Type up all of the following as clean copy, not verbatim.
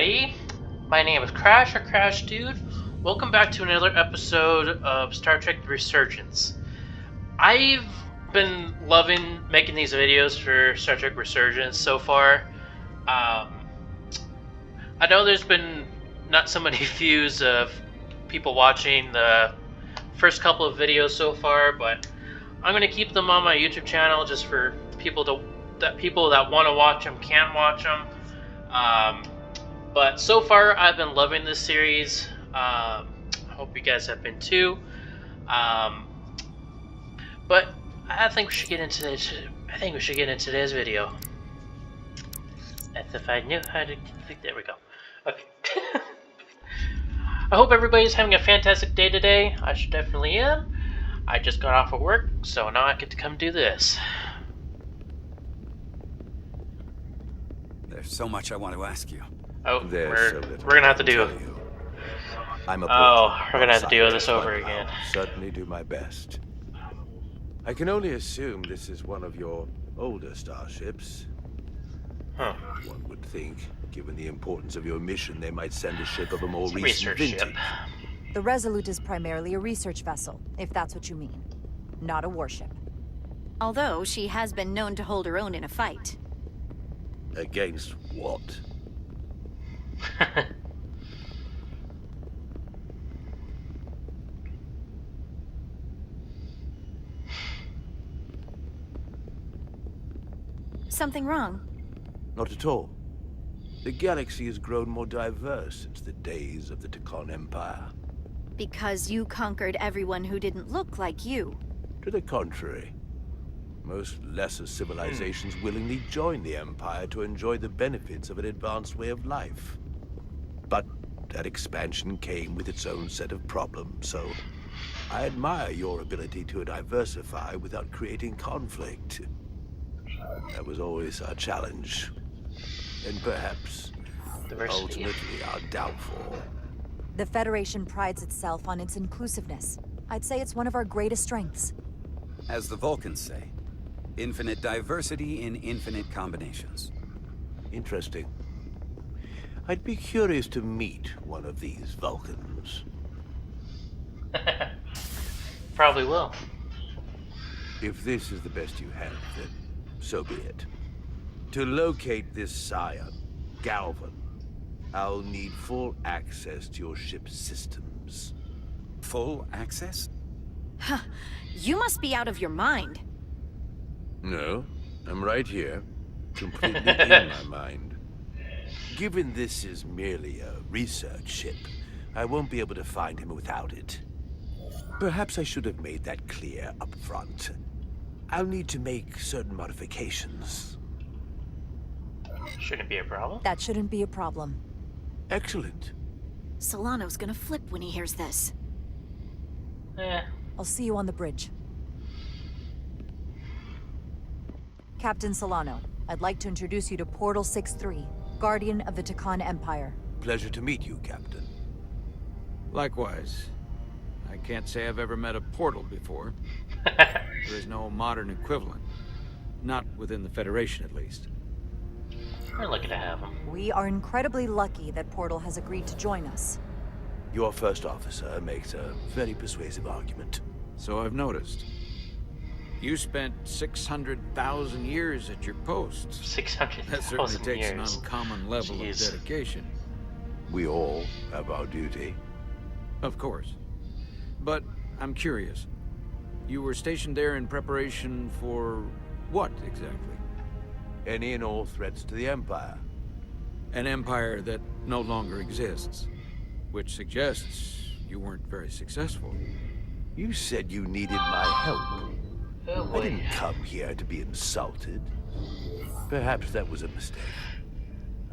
everybody. My name is Crash or Crash Dude. Welcome back to another episode of Star Trek Resurgence. I've been loving making these videos for Star Trek Resurgence so far. I know there's been not so many views of people watching the first couple of videos so far, but I'm going to keep them on my YouTube channel just for people that want to watch them can watch them. But so far, I've been loving this series. I hope you guys have been too. But I think we should get into this. I think we should get into today's video. As if I knew how to. There we go. Okay. I hope everybody's having a fantastic day today. I should definitely am. I just got off of work, so now I get to come do this. There's so much I want to ask you. Oh, we're gonna have to do it. We're gonna have to do this over again. I'll certainly do my best. I can only assume this is one of your older starships. Huh. One would think, given the importance of your mission, they might send a ship of a more recent research vintage. ship. The Resolute is primarily a research vessel, if that's what you mean. Not a warship. Although she has been known to hold her own in a fight. Against what? Something wrong? Not at all. The galaxy has grown more diverse since the days of the Tacon Empire. Because you conquered everyone who didn't look like you. To the contrary. Most lesser civilizations willingly join the Empire to enjoy the benefits of an advanced way of life. But that expansion came with its own set of problems, so I admire your ability to diversify without creating conflict. That was always our challenge, and perhaps Diversity. ultimately our downfall. The Federation prides itself on its inclusiveness. I'd say it's one of our greatest strengths. As the Vulcans say, infinite diversity in infinite combinations. Interesting. I'd be curious to meet one of these Vulcans. Probably will. If this is the best you have, then so be it. To locate this scion, Galvan, I'll need full access to your ship's systems. Full access? Huh. You must be out of your mind. No, I'm right here, completely in my mind. Given this is merely a research ship, I won't be able to find him without it. Perhaps I should have made that clear up front. I'll need to make certain modifications. Shouldn't be a problem. That shouldn't be a problem. Excellent. Solano's gonna flip when he hears this. I'll see you on the bridge. Captain Solano, I'd like to introduce you to Portal 6-3, Guardian of the Tacon Empire. Pleasure to meet you, Captain. Likewise. I can't say I've ever met a portal before. There is no modern equivalent. Not within the Federation, at least. We're lucky to have him. We are incredibly lucky that Portal has agreed to join us. Your first officer makes a very persuasive argument. So I've noticed. You spent 600,000 years at your post. That certainly 600,000 takes years. an uncommon level Jeez. of dedication. We all have our duty. Of course. But I'm curious. You were stationed there in preparation for what, exactly? Any and all threats to the Empire. An empire that no longer exists. Which suggests you weren't very successful. You said you needed my help. Oh I boy. didn't come here to be insulted. Perhaps that was a mistake.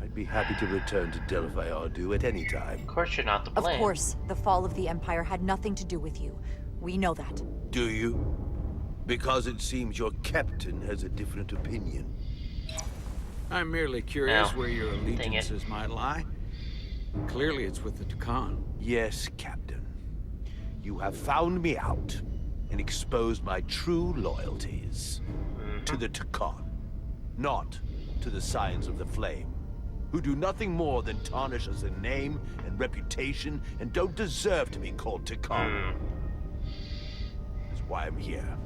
I'd be happy to return to Delphi Ardu at any time. Of course you're not to Of blame. course, the fall of the Empire had nothing to do with you. We know that. Do you? Because it seems your captain has a different opinion. I'm merely curious Oh, where your dang it. allegiances might lie. Clearly it's with the Tacon. Yes, Captain. You have found me out and exposed my true loyalties to the Tacon, not to the Scions of the Flame. who do nothing more than tarnish us in name and reputation and don't deserve to be called Takon. That's why I'm here.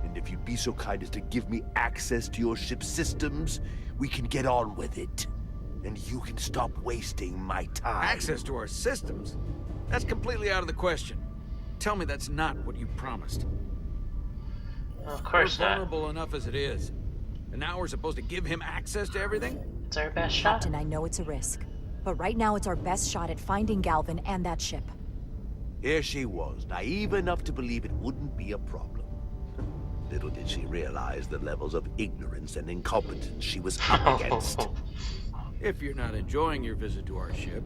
And if you'd be so kind as to give me access to your ship's systems, we can get on with it. And you can stop wasting my time. Access to our systems? That's completely out of the question. Tell me that's not what you promised. Of course We're not. vulnerable enough as it is. And now we're supposed to give him access to everything? It's our best shot. Captain, I know it's a risk. But right now it's our best shot at finding Galvin and that ship. Here she was, naive enough to believe it wouldn't be a problem. Little did she realize the levels of ignorance and incompetence she was up against. If you're not enjoying your visit to our ship,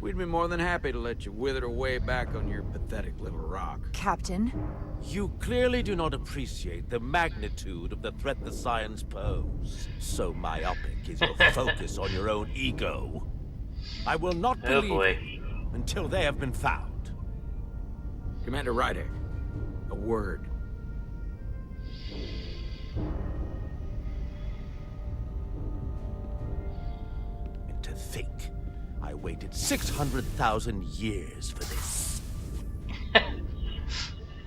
we'd be more than happy to let you wither away back on your pathetic little rock. Captain? You clearly do not appreciate the magnitude of the threat the Scions pose. So myopic is your focus on your own ego. I will not Oh believe boy. it until they have been found. Commander Rydek, a word. And to think, I waited 600,000 years for this.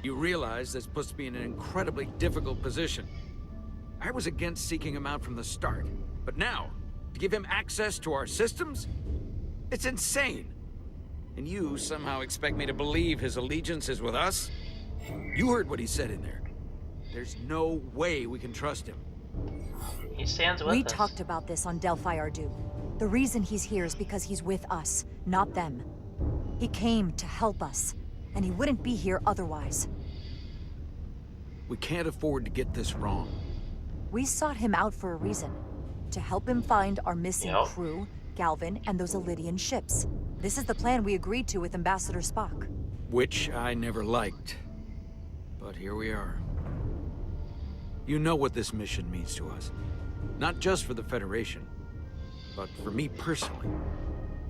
You realize that's supposed to be in an incredibly difficult position. I was against seeking him out from the start, but now, to give him access to our systems? It's insane. And you somehow expect me to believe his allegiance is with us? You heard what he said in there. There's no way we can trust him. He stands with We us. talked about this on Delphi Ardu. The reason he's here is because he's with us, not them. He came to help us, and he wouldn't be here otherwise. We can't afford to get this wrong. We sought him out for a reason. To help him find our missing Yep. crew, Galvin, and those Elydian ships. This is the plan we agreed to with Ambassador Spock. Which I never liked. But here we are. You know what this mission means to us. Not just for the Federation, but for me personally.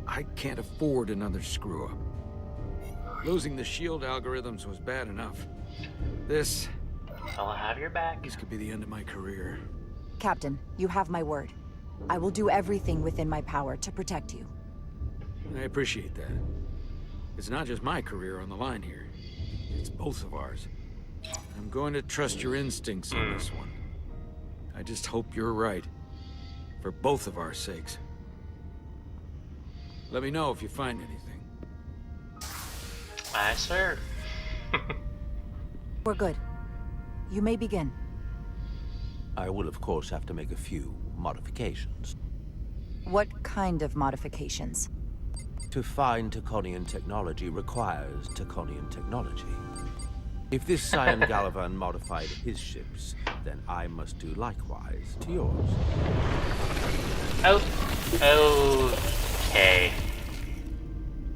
I can't afford another screw-up. Losing the shield algorithms was bad enough. This I'll have your back. could be the end of my career. Captain, you have my word. I will do everything within my power to protect you. I appreciate that. It's not just my career on the line here. It's both of ours. I'm going to trust your instincts on this one. I just hope you're right. For both of our sakes. Let me know if you find anything. Aye, sir. We're good. You may begin. I will, of course, have to make a few modifications. What kind of modifications? To find Takonian technology requires Takonian technology. If this Scion Galavan modified his then I must do likewise to yours. Oh, okay.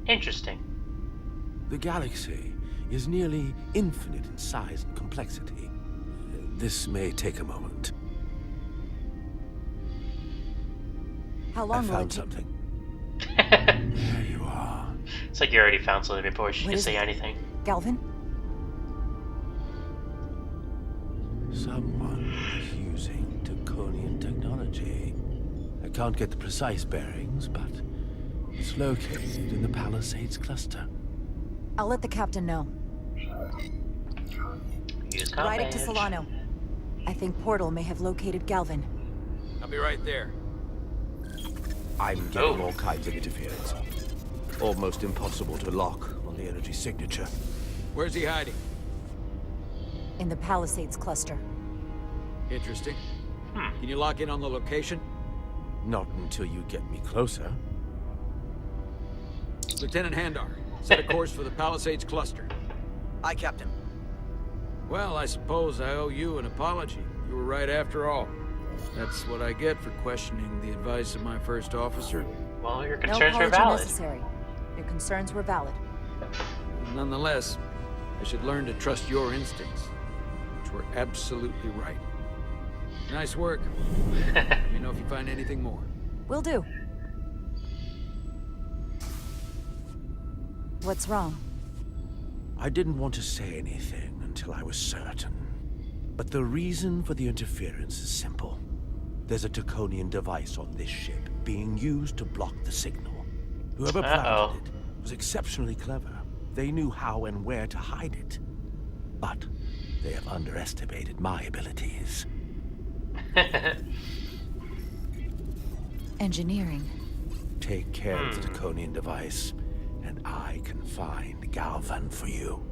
Interesting. The galaxy is nearly infinite in size and complexity. This may take a moment. How I long will it found take? something. There you are. It's like you already found something before she What can is say it? anything. Galvin? Someone is using Takonian technology. I can't get the precise bearings, but it's located in the Palisades cluster. I'll let the captain know. Use Riding advantage. to Solano. I think Portal may have located Galvin. I'll be right there. I'm getting Oh. all kinds of interference. Almost impossible to lock on the energy signature. Where's he hiding? In the Palisades cluster. Interesting. Can you lock in on the location? Not until you get me closer. Lieutenant Handar, set a course for the Palisades cluster. Aye, Captain. Well, I suppose I owe you an apology. You were right after all. That's what I get for questioning the advice of my first officer. Well, your No concerns were apology valid. necessary. Your concerns were valid. Nonetheless, I should learn to trust your instincts, which were absolutely right. Nice work. Let me know if you find anything more. Will do. What's wrong? I didn't want to say anything until I was certain. But the reason for the interference is simple. There's a Draconian device on this ship being used to block the signal. Whoever Uh-oh. planted it was exceptionally clever. They knew how and where to hide it. But they have underestimated my abilities. Engineering. Take care of the Draconian device, and I can find Galvan for you.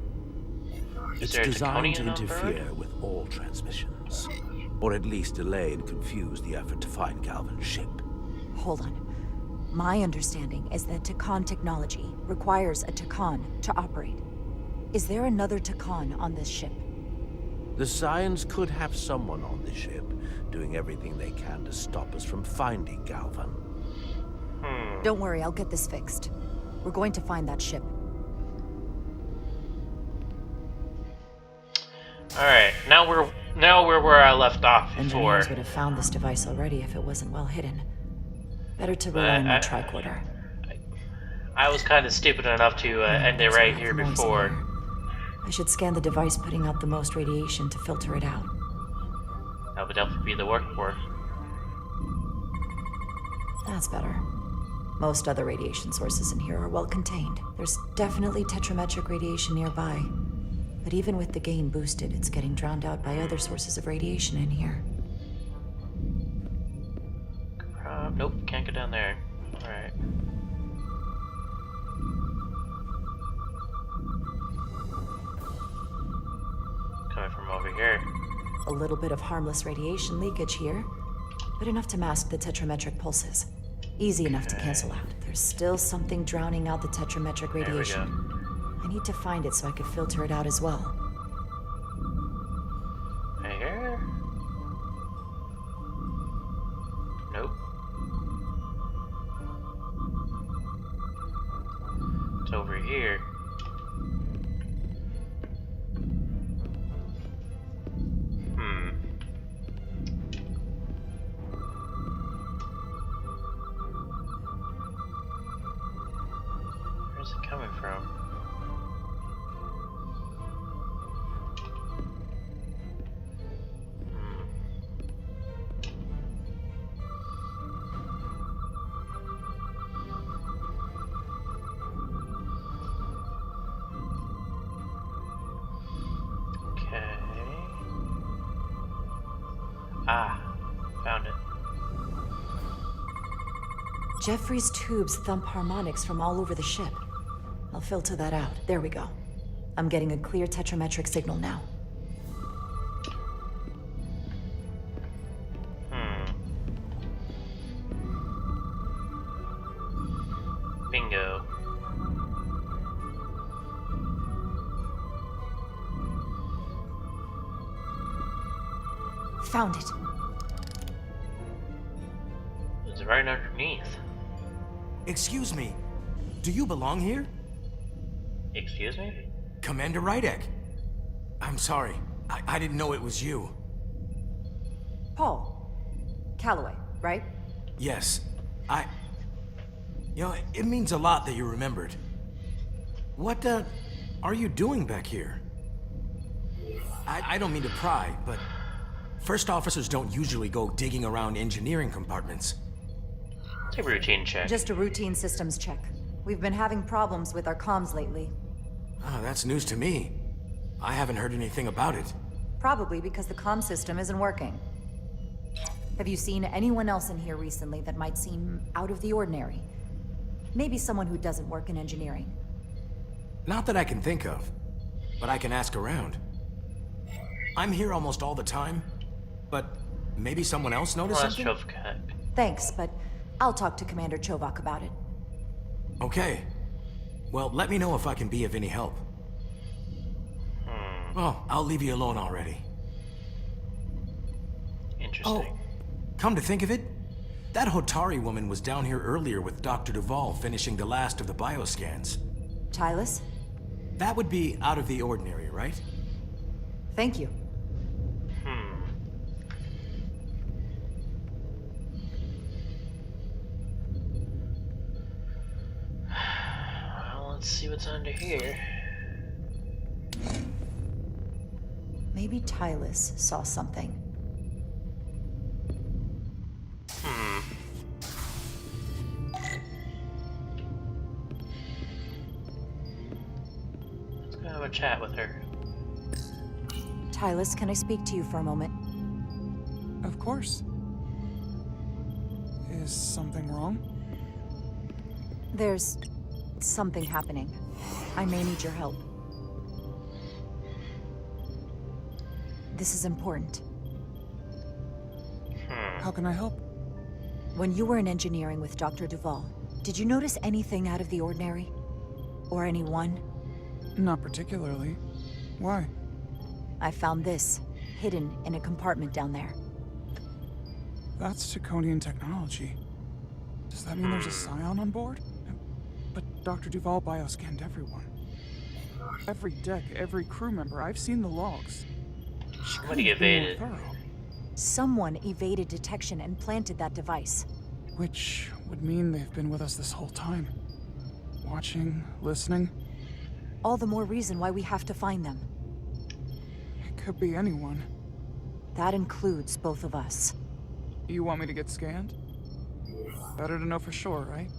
It's there a designed to Draconian on board? interfere with all transmissions, or at least delay and confuse the effort to find Galvan's ship. Hold on. My understanding is that Takan technology requires a Takan to operate. Is there another Takan on this ship? The Scions could have someone on the ship, doing everything they can to stop us from finding Galvan. Don't worry, I'll get this fixed. We're going to find that ship. Alright, now we're where I left off before. Engineers would have found this device already if it wasn't well hidden. Better to rely on my tricorder. I was kind of stupid enough to end it right here before. I should scan the device putting out the most radiation to filter it out. That would definitely be the work for. That's better. Most other radiation sources in here are well contained. There's definitely tetrametric radiation nearby. But even with the gain boosted, it's getting drowned out by other sources of radiation in here. Nope, can't go down there. Alright. Coming from over here. A little bit of harmless radiation leakage here, but enough to mask the tetrametric pulses. Easy enough to cancel out. There's still something drowning out the tetrametric radiation. There we go. I need to find it so I can filter it out as well. Here? Nope. It's over here. Where's it coming from? Okay. Ah, found it. Jeffrey's tubes thump harmonics from all over the ship. I'll filter that out. There we go. I'm getting a clear tetrametric signal now. Bingo. Found it. It's right underneath. Excuse me, do you belong here? Excuse me? Commander Rydek. I'm sorry, I didn't know it was you. Paul. Calloway, right? Yes, You know, it means a lot that you remembered. What, are you doing back here? I don't mean to pry, but first officers don't usually go digging around engineering compartments. It's a routine check. Just a routine systems check. We've been having problems with our comms lately. Oh, that's news to me. I haven't heard anything about it. Probably because the comm system isn't working. Have you seen anyone else in here recently that might seem out of the ordinary? Maybe someone who doesn't work in engineering. Not that I can think of, but I can ask around. I'm here almost all the time, but maybe someone else noticed Well, that's something? Chovkat. Thanks, but I'll talk to Commander Chovak about it. Okay. Well, let me know if I can be of any help. Well, I'll leave you alone already. Interesting. Oh, come to think of it, that Hotari woman was down here earlier with Dr. Duvall finishing the last of the bioscans. Tylis? That would be out of the ordinary, right? Thank you. Well, let's see what's under here. Maybe Tylis saw something. have a chat with her. Tylus, can I speak to you for a moment? Of course. Is something wrong? There's something happening. I may need your help. This is important. How can I help? When you were in engineering with Dr. Duval, did you notice anything out of the ordinary? Or anyone? Not particularly. Why? I found this, hidden in a compartment down there. That's Draconian technology. Does that mean there's a Scion on board? But Dr. Duval bioscanned everyone. Every deck, every crew member, I've seen the logs. Somebody evaded. Someone evaded detection and planted that device. Which would mean they've been with us this whole time. Watching, listening. All the more reason why we have to find them. It could be anyone. That includes both of us. You want me to get scanned? Better to know for sure, right?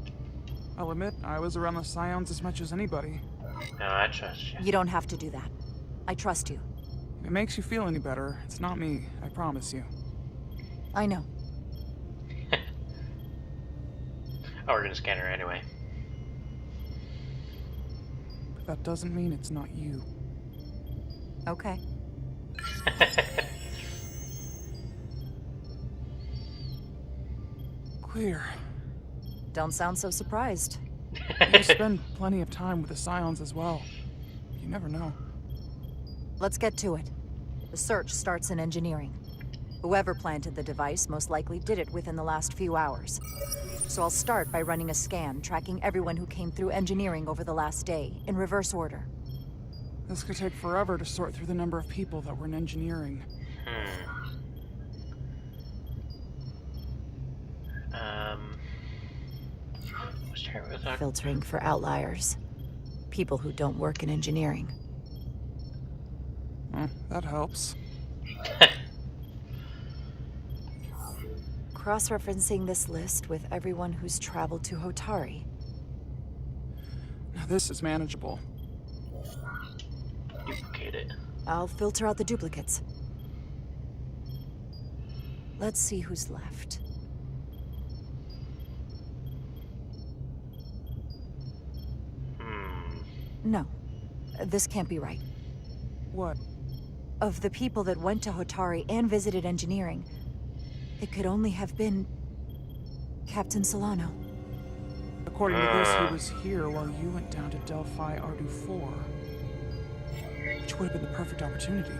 I'll admit, I was around the Scions as much as anybody. No, I trust you. You don't have to do that. I trust you. If it makes you feel any better, it's not me, I promise you. I know. Oh, we're gonna scan her anyway. But that doesn't mean it's not you. Okay. Clear. Don't sound so surprised. You spend plenty of time with the Scions as well. You never know. Let's get to it. The search starts in engineering. Whoever planted the device most likely did it within the last few hours. So I'll start by running a scan, tracking everyone who came through engineering over the last day, in reverse order. This could take forever to sort through the number of people that were in engineering. Filtering for outliers. People who don't work in engineering. That helps. Cross-referencing this list with everyone who's traveled to Hotari. Now this is manageable. Duplicate it. I'll filter out the duplicates. Let's see who's left. No, this can't be right. What? Of the people that went to Hotari and visited engineering, it could only have been Captain Solano. According to this, he was here while you went down to Delphi Ardu 4. Which would have been the perfect opportunity.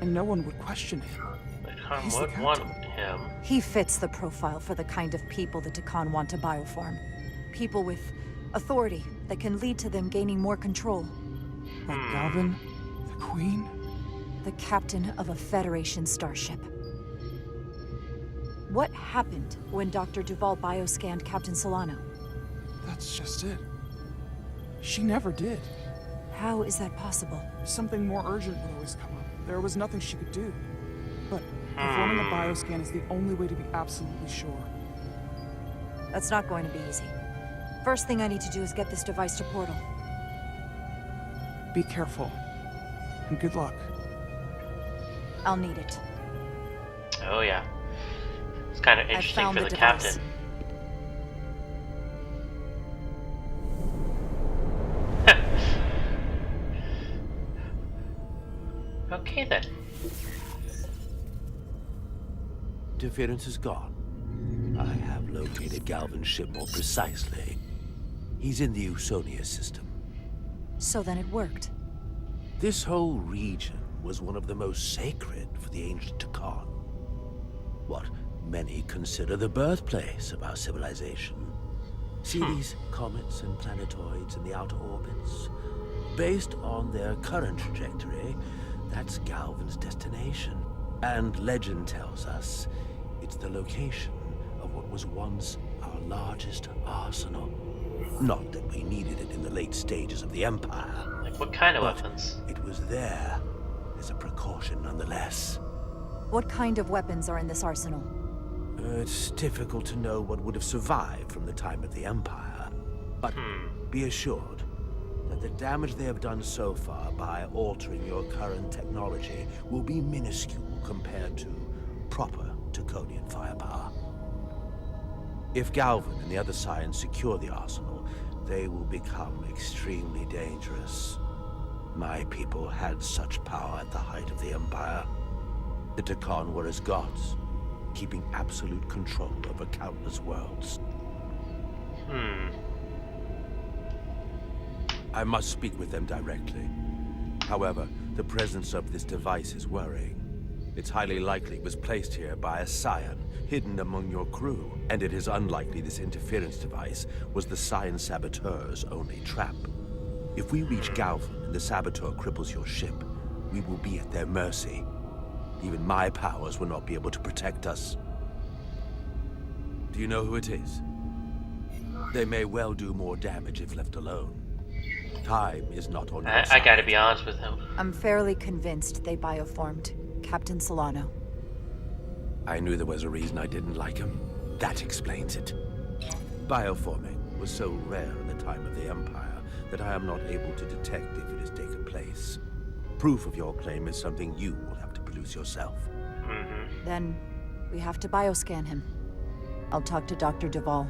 And no one would question him. The Takan He's the would want captain. him. He fits the profile for the kind of people the Takan want to bioform. People with authority that can lead to them gaining more control. Like Galvin, the Queen. The captain of a Federation starship. What happened when Dr. Duval bioscanned Captain Solano? That's just it. She never did. How is that possible? Something more urgent would always come up. There was nothing she could do. But performing a bioscan is the only way to be absolutely sure. That's not going to be easy. First thing I need to do is get this device to Portal. Be careful. And good luck. I'll need it. Oh yeah. It's kind of interesting found for the the device. captain. Okay then. Interference is gone. I have located Galvin's ship more precisely. He's in the Usonia system. So then it worked. This whole region was one of the most sacred for the ancient Takan. What many consider the birthplace of our civilization. See these comets and planetoids in the outer orbits? Based on their current trajectory, that's Galvin's destination. And legend tells us it's the location of what was once our largest arsenal. Not that we needed it in the late stages of the Empire. Like what kind of But weapons? it was there as a precaution nonetheless. What kind of weapons are in this arsenal? It's difficult to know what would have survived from the time of the Empire. But be assured, that the damage they have done so far by altering your current technology will be minuscule compared to proper Draconian firepower. If Galvin and the other Scions secure the arsenal, they will become extremely dangerous. My people had such power at the height of the Empire. The Dracon were as gods, keeping absolute control over countless worlds. I must speak with them directly. However, the presence of this device is worrying. It's highly likely it was placed here by a Scion, hidden among your crew, and it is unlikely this interference device was the Scion Saboteur's only trap. If we reach Galvin and the Saboteur cripples your ship, we will be at their mercy. Even my powers will not be able to protect us. Do you know who it is? They may well do more damage if left alone. Time is not on your side. I gotta be honest with him. I'm fairly convinced they bioformed Captain Solano. I knew there was a reason I didn't like him. That explains it. Bioforming was so rare in the time of the Empire that I am not able to detect if it has taken place. Proof of your claim is something you will have to produce yourself. Then we have to bioscan him. I'll talk to Dr. Duvall.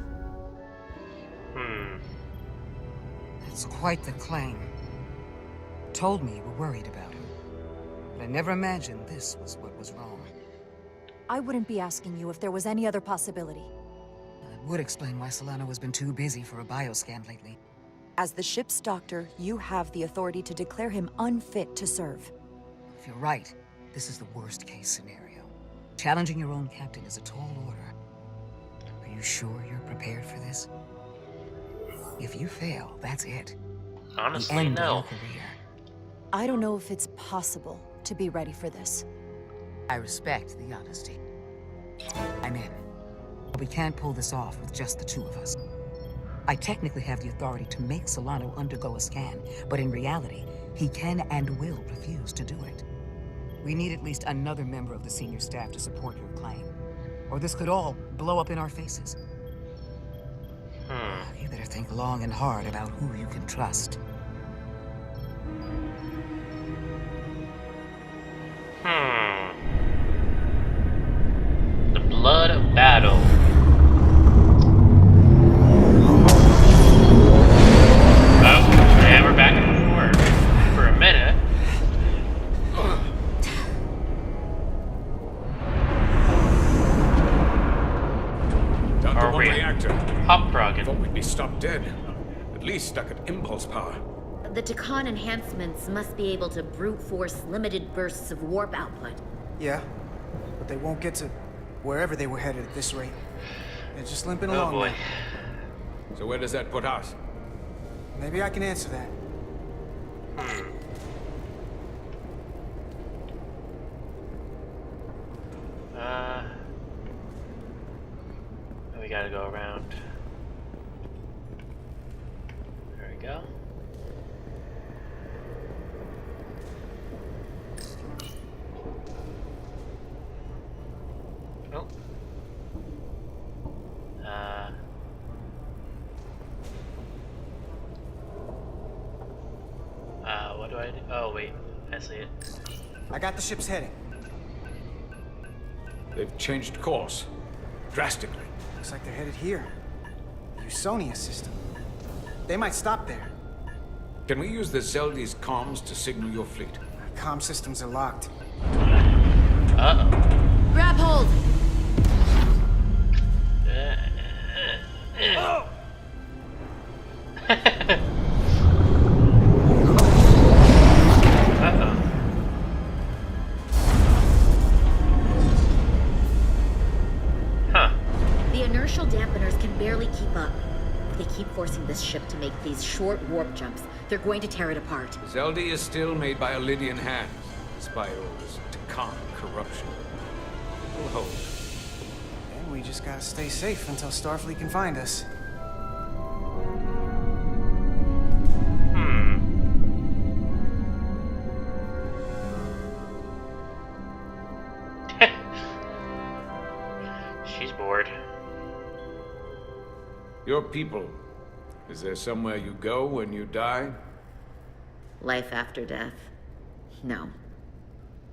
That's quite the claim. Told me you were worried about him. But I never imagined this was what was wrong. I wouldn't be asking you if there was any other possibility. That would explain why Solano has been too busy for a bioscan lately. As the ship's doctor, you have the authority to declare him unfit to serve. If you're right, this is the worst case scenario. Challenging your own captain is a tall order. Are you sure you're prepared for this? If you fail, that's it. Honestly, the end no. of your career. I don't know if it's possible to be ready for this. I respect the honesty. I'm in. But we can't pull this off with just the two of us. I technically have the authority to make Solano undergo a scan, but in reality, he can and will refuse to do it. We need at least another member of the senior staff to support your claim, or this could all blow up in our faces. You better think long and hard about who you can trust. The blood of battle. Oh, and we're back in work for a minute. Down to Are one we reactor. hop frogging? Thought we'd be stopped dead. At least stuck at impulse power. The Dracon enhancements must be able to brute force limited bursts of warp output. Yeah, but they won't get to wherever they were headed at this rate. They're just limping Oh along boy. now. So where does that put us? Maybe I can answer that. We gotta go around. There we go. Oh. What do I do? Oh, wait. I see it. I got the ship's heading. They've changed course. Drastically. Looks like they're headed here. The Usonia system. They might stop there. Can we use the Zeldi's comms to signal your fleet? Comm systems are locked. Uh-oh. Grab hold! Oh! Uh-oh. Huh. The inertial dampeners can barely keep up. If they keep forcing this ship to make these short warp jumps, they're going to tear it apart. Zeldi is still made by Lydian hands, despite all this Dracon corruption. We'll hold. And we just gotta stay safe until Starfleet can find us. She's bored. Your people. Is there somewhere you go when you die? Life after death? No.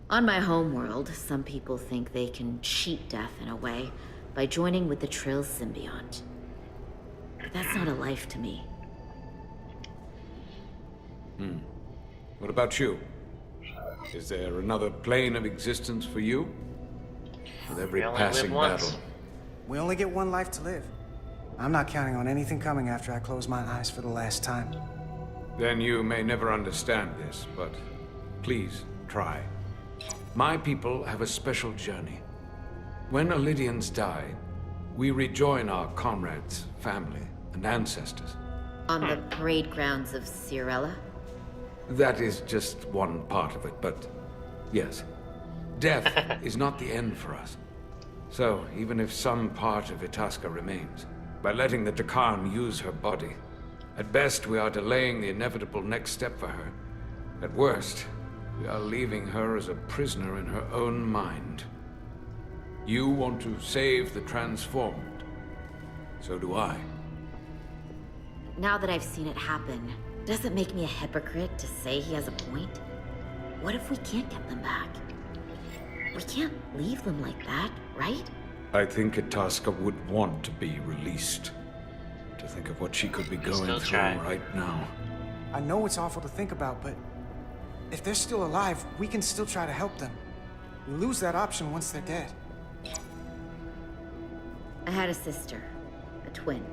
On my homeworld, some people think they can cheat death in a way by joining with the Trill symbiont. But that's not a life to me. What about you? Is there another plane of existence for you? With every We only passing live once. battle. We only get one life to live. I'm not counting on anything coming after I close my eyes for the last time. Then you may never understand this, but please try. My people have a special journey. When Illydians die, we rejoin our comrades, family, and ancestors. On the parade grounds of Cirella? That is just one part of it, but yes. Death is not the end for us. So, even if some part of Itasca remains, by letting the Dakarn use her body, at best we are delaying the inevitable next step for her. At worst, we are leaving her as a prisoner in her own mind. You want to save the transformed. So do I. Now that I've seen it happen, does it make me a hypocrite to say he has a point? What if we can't get them back? We can't leave them like that, right? I think Itasca would want to be released. To think of what she could be going through right now. I know it's awful to think about, but if they're still alive, we can still try to help them. We lose that option once they're dead. I had a sister, a twin.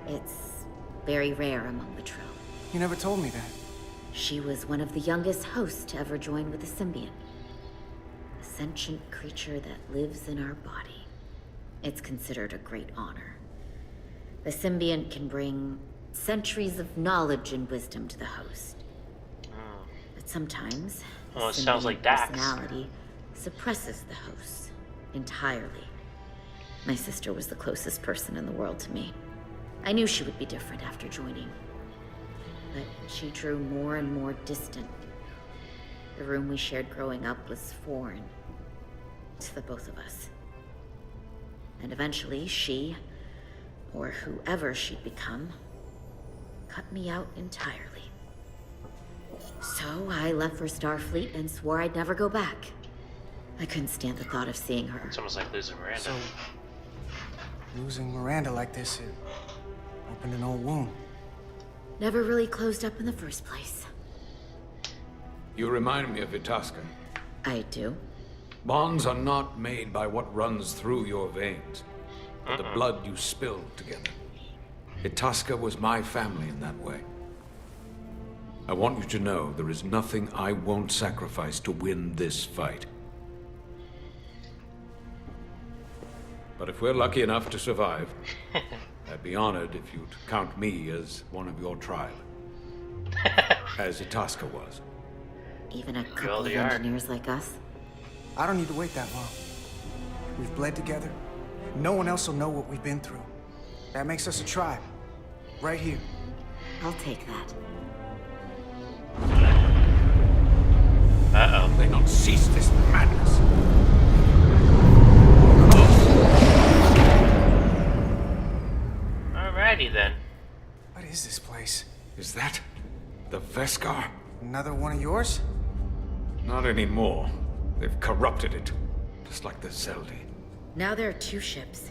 It's very rare among the Trill. You never told me that. She was one of the youngest hosts to ever join with the symbiont. A sentient creature that lives in our body. It's considered a great honor. The symbiont can bring centuries of knowledge and wisdom to the host. But sometimes, Well, the it sounds like symbiont Dax. personality suppresses the host entirely. My sister was the closest person in the world to me. I knew she would be different after joining. But she drew more and more distant. The room we shared growing up was foreign to the both of us. And eventually she, or whoever she'd become, cut me out entirely. So I left for Starfleet and swore I'd never go back. I couldn't stand the thought of seeing her. It's almost like losing Miranda. So, losing Miranda like this, it opened an old wound. Never really closed up in the first place. You remind me of Itasca. I do. Bonds are not made by what runs through your veins, but the blood you spill together. Itasca was my family in that way. I want you to know there is nothing I won't sacrifice to win this fight. But if we're lucky enough to survive, I'd be honored if you'd count me as one of your tribe. As Itasca was. Even a couple of already are. engineers like us. I don't need to wait that long. We've bled together. No one else will know what we've been through. That makes us a tribe. Right here. I'll take that. Uh-oh. They not cease this madness. Alrighty then. What is this place? Is that the Veskar? Another one of yours? Not anymore. They've corrupted it. Just like the Zeldi. Now there are two ships.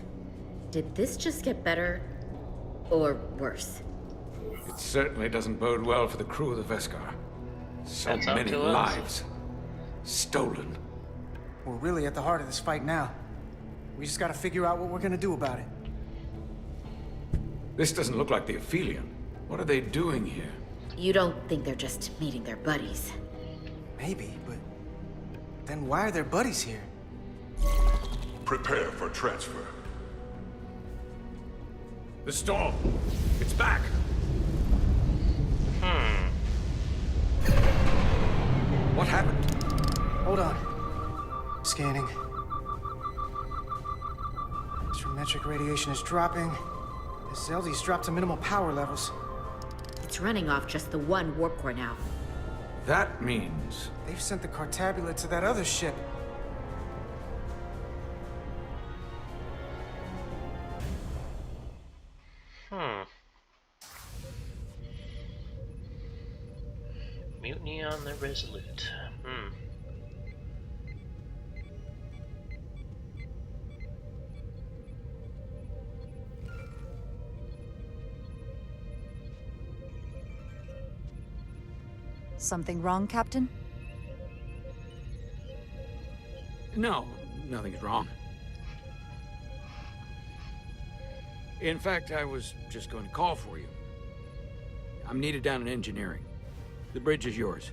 Did this just get better or worse? It certainly doesn't bode well for the crew of the Veskar. So That's up many to us. lives stolen. We're really at the heart of this fight now. We just gotta figure out what we're gonna do about it. This doesn't look like the Aphelion. What are they doing here? You don't think they're just meeting their buddies? Maybe, but then why are their buddies here? Prepare for transfer. The storm! It's back! What happened? Hold on. Scanning. Astrometric radiation is dropping. The Zeldi's dropped to minimal power levels. It's running off just the one warp core now. That means... They've sent the Cartabula to that other ship. Mutiny on the Resolute. Something wrong, Captain? No, nothing's wrong. In fact, I was just going to call for you. I'm needed down in engineering. The bridge is yours.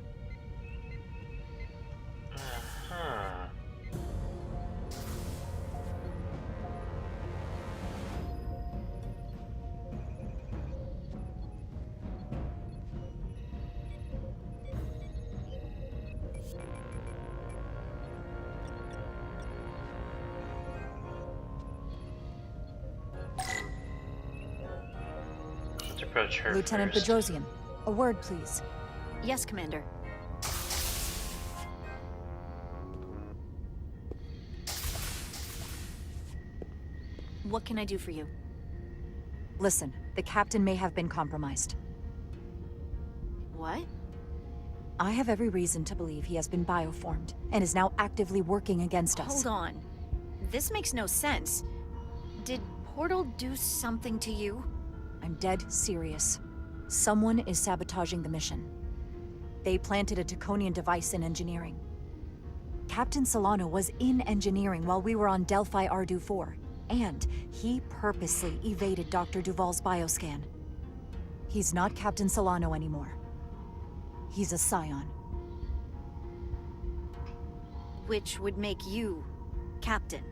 Let's approach her Lieutenant first. Bedrosian, a word, please. Yes, Commander. What can I do for you? Listen, the captain may have been compromised. What? I have every reason to believe he has been bioformed and is now actively working against us. Hold on. This makes no sense. Did Portal do something to you? I'm dead serious. Someone is sabotaging the mission. They planted a Taconian device in engineering. Captain Solano was in engineering while we were on Delphi Ardu 4, and he purposely evaded Dr. Duval's bioscan. He's not Captain Solano anymore. He's a Scion. Which would make you Captain.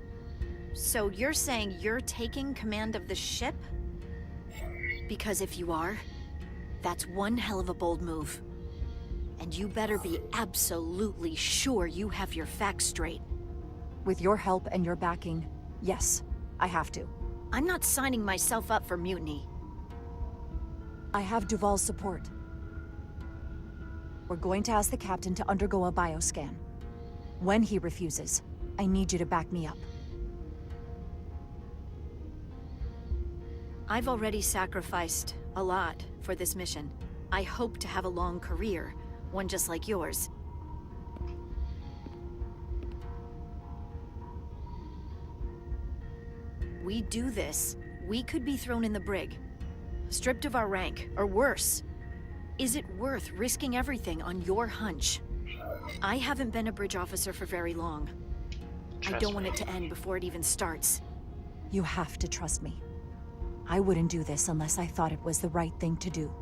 So you're saying you're taking command of the ship? Because if you are, that's one hell of a bold move. And you better be absolutely sure you have your facts straight. With your help and your backing, yes, I have to. I'm not signing myself up for mutiny. I have Duval's support. We're going to ask the captain to undergo a bioscan. When he refuses, I need you to back me up. I've already sacrificed a lot for this mission. I hope to have a long career, one just like yours. We do this, we could be thrown in the brig, stripped of our rank, or worse. Is it worth risking everything on your hunch? I haven't been a bridge officer for very long. I don't want it to end before it even starts. You have to trust me. I wouldn't do this unless I thought it was the right thing to do.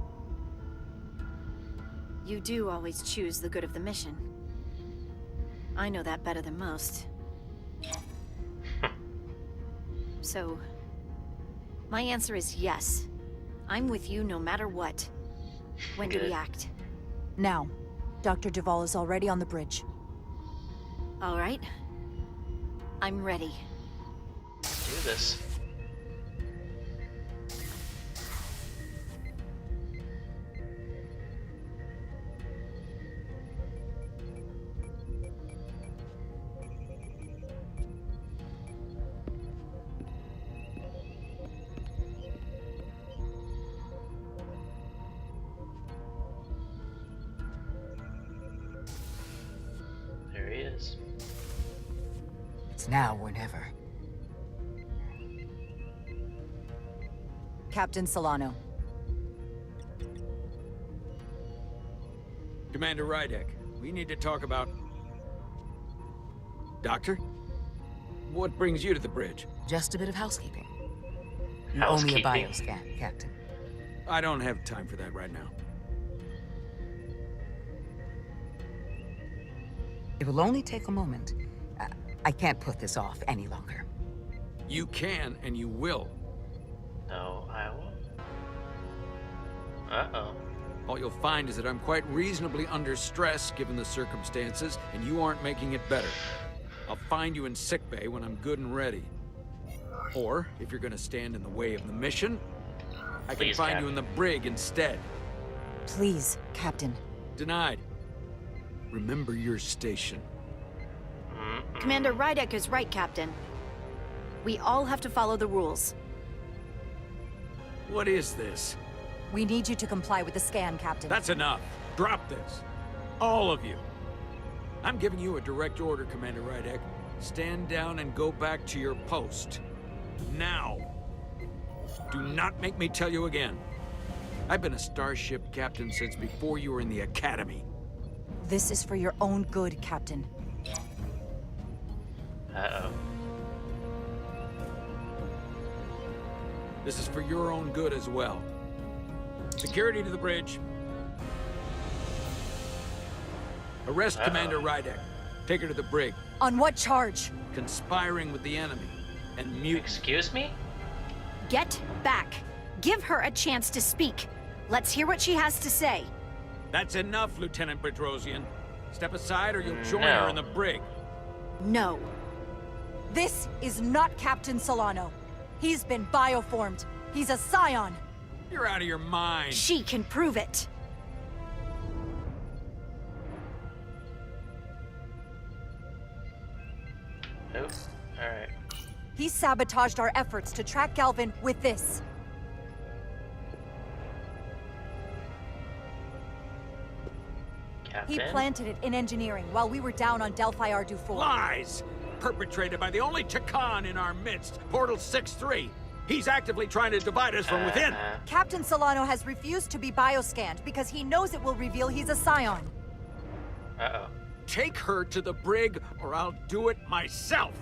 You do always choose the good of the mission. I know that better than most. So, my answer is yes. I'm with you no matter what. When do we act? Now. Dr. Duval is already on the bridge. All right. I'm ready. Let's do this. There he is. It's now or never. Captain Solano. Commander Rydek, we need to talk about... Doctor? What brings you to the bridge? Just a bit of housekeeping. You owe me a bioscan, Captain. I don't have time for that right now. It will only take a moment. I can't put this off any longer. You can, and you will. No, I won't. Uh-oh. All you'll find is that I'm quite reasonably under stress given the circumstances, and you aren't making it better. I'll find you in sickbay when I'm good and ready. Or, if you're gonna stand in the way of the mission, I can find you in the brig instead. Please, Captain. Denied. Remember your station. Commander Rydek is right, Captain. We all have to follow the rules. What is this? We need you to comply with the scan, Captain. That's enough. Drop this. All of you. I'm giving you a direct order, Commander Rydek. Stand down and go back to your post. Now. Do not make me tell you again. I've been a starship captain since before you were in the Academy. This is for your own good, Captain. Uh-oh. This is for your own good as well. Security to the bridge. Arrest Commander Rydek. Take her to the brig. On what charge? Conspiring with the enemy. And mutiny. Excuse me? Get back. Give her a chance to speak. Let's hear what she has to say. That's enough, Lieutenant Bedrosian. Step aside or you'll join her in the brig. No. This is not Captain Solano. He's been bioformed. He's a scion. You're out of your mind. She can prove it. Nope. Alright. He sabotaged our efforts to track Galvin with this. Captain? He planted it in engineering while we were down on Delphi Ardu 4. Lies! Perpetrated by the only Takan in our midst, Portal 6-3. He's actively trying to divide us from within. Captain Solano has refused to be bioscanned because he knows it will reveal he's a scion. Uh-oh. Take her to the brig, or I'll do it myself.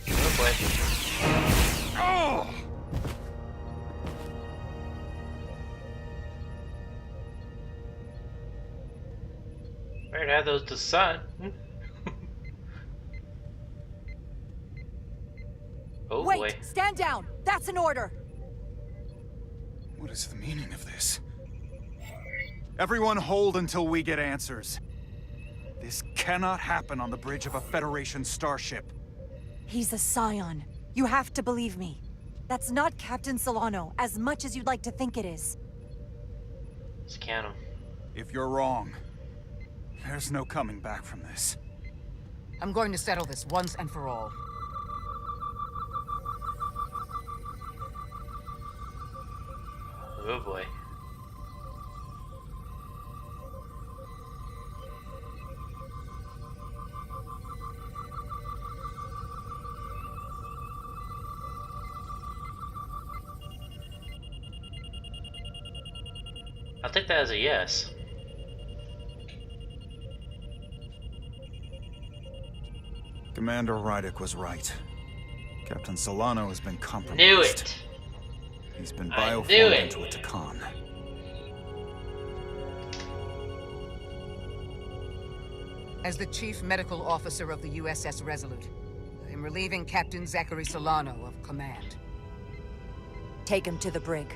Oh boy. Oh! Better have those to sun. Oh Wait, boy. stand down. That's an order. What is the meaning of this? Everyone hold until we get answers. This cannot happen on the bridge of a Federation starship. He's a scion. You have to believe me. That's not Captain Solano, as much as you'd like to think it is. Scan him. If you're wrong, there's no coming back from this. I'm going to settle this once and for all. Oh boy. I'll take that as a yes. Commander Rydek was right. Captain Solano has been compromised. Knew it! He's been I knew bioformed it. into a Takan. As the Chief Medical Officer of the USS Resolute, I am relieving Captain Zachary Solano of command. Take him to the brig.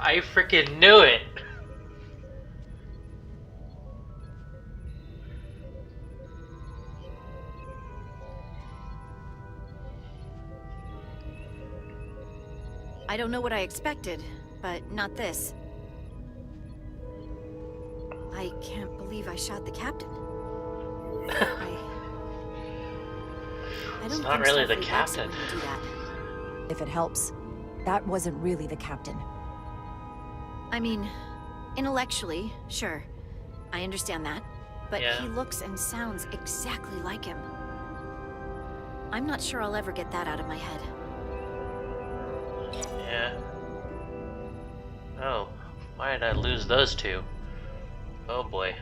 I freaking knew it! I don't know what I expected, but not this. I can't believe I shot the captain. I don't It's think not really the Starfleet likes it captain. when you do that. If it helps, that wasn't really the captain. I mean, intellectually, sure. I understand that. But Yeah. he looks and sounds exactly like him. I'm not sure I'll ever get that out of my head. Yeah. Oh, why did I lose those two? Oh boy.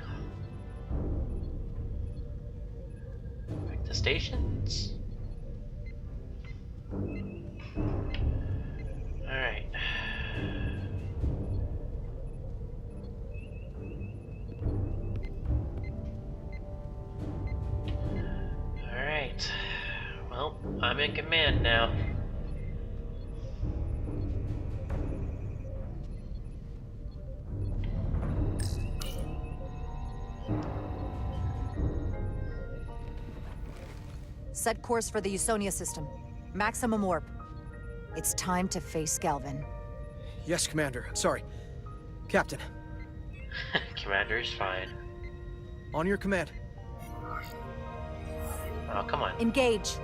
Back to stations. Alright. Alright. Well, I'm in command now. Set course for the Usonia system. Maximum warp. It's time to face Galvin. Yes, Commander. Sorry. Captain, Commander's fine. on your command. Oh, come on. Engage.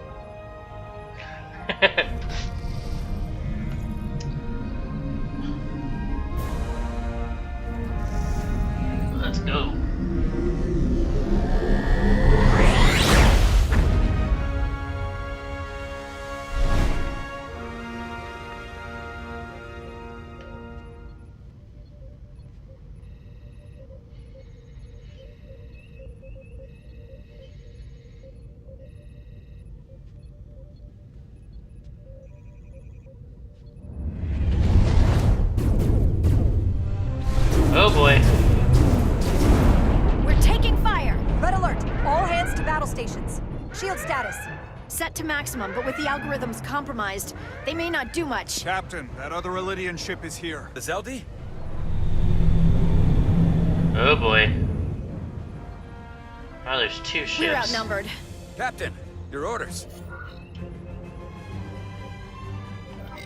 radiations. Shield status. Set to maximum, but with the algorithms compromised, they may not do much. Captain, that other Elydian ship is here. The Zeldi? Oh boy. Oh, there's two ships. We're outnumbered. Captain, your orders.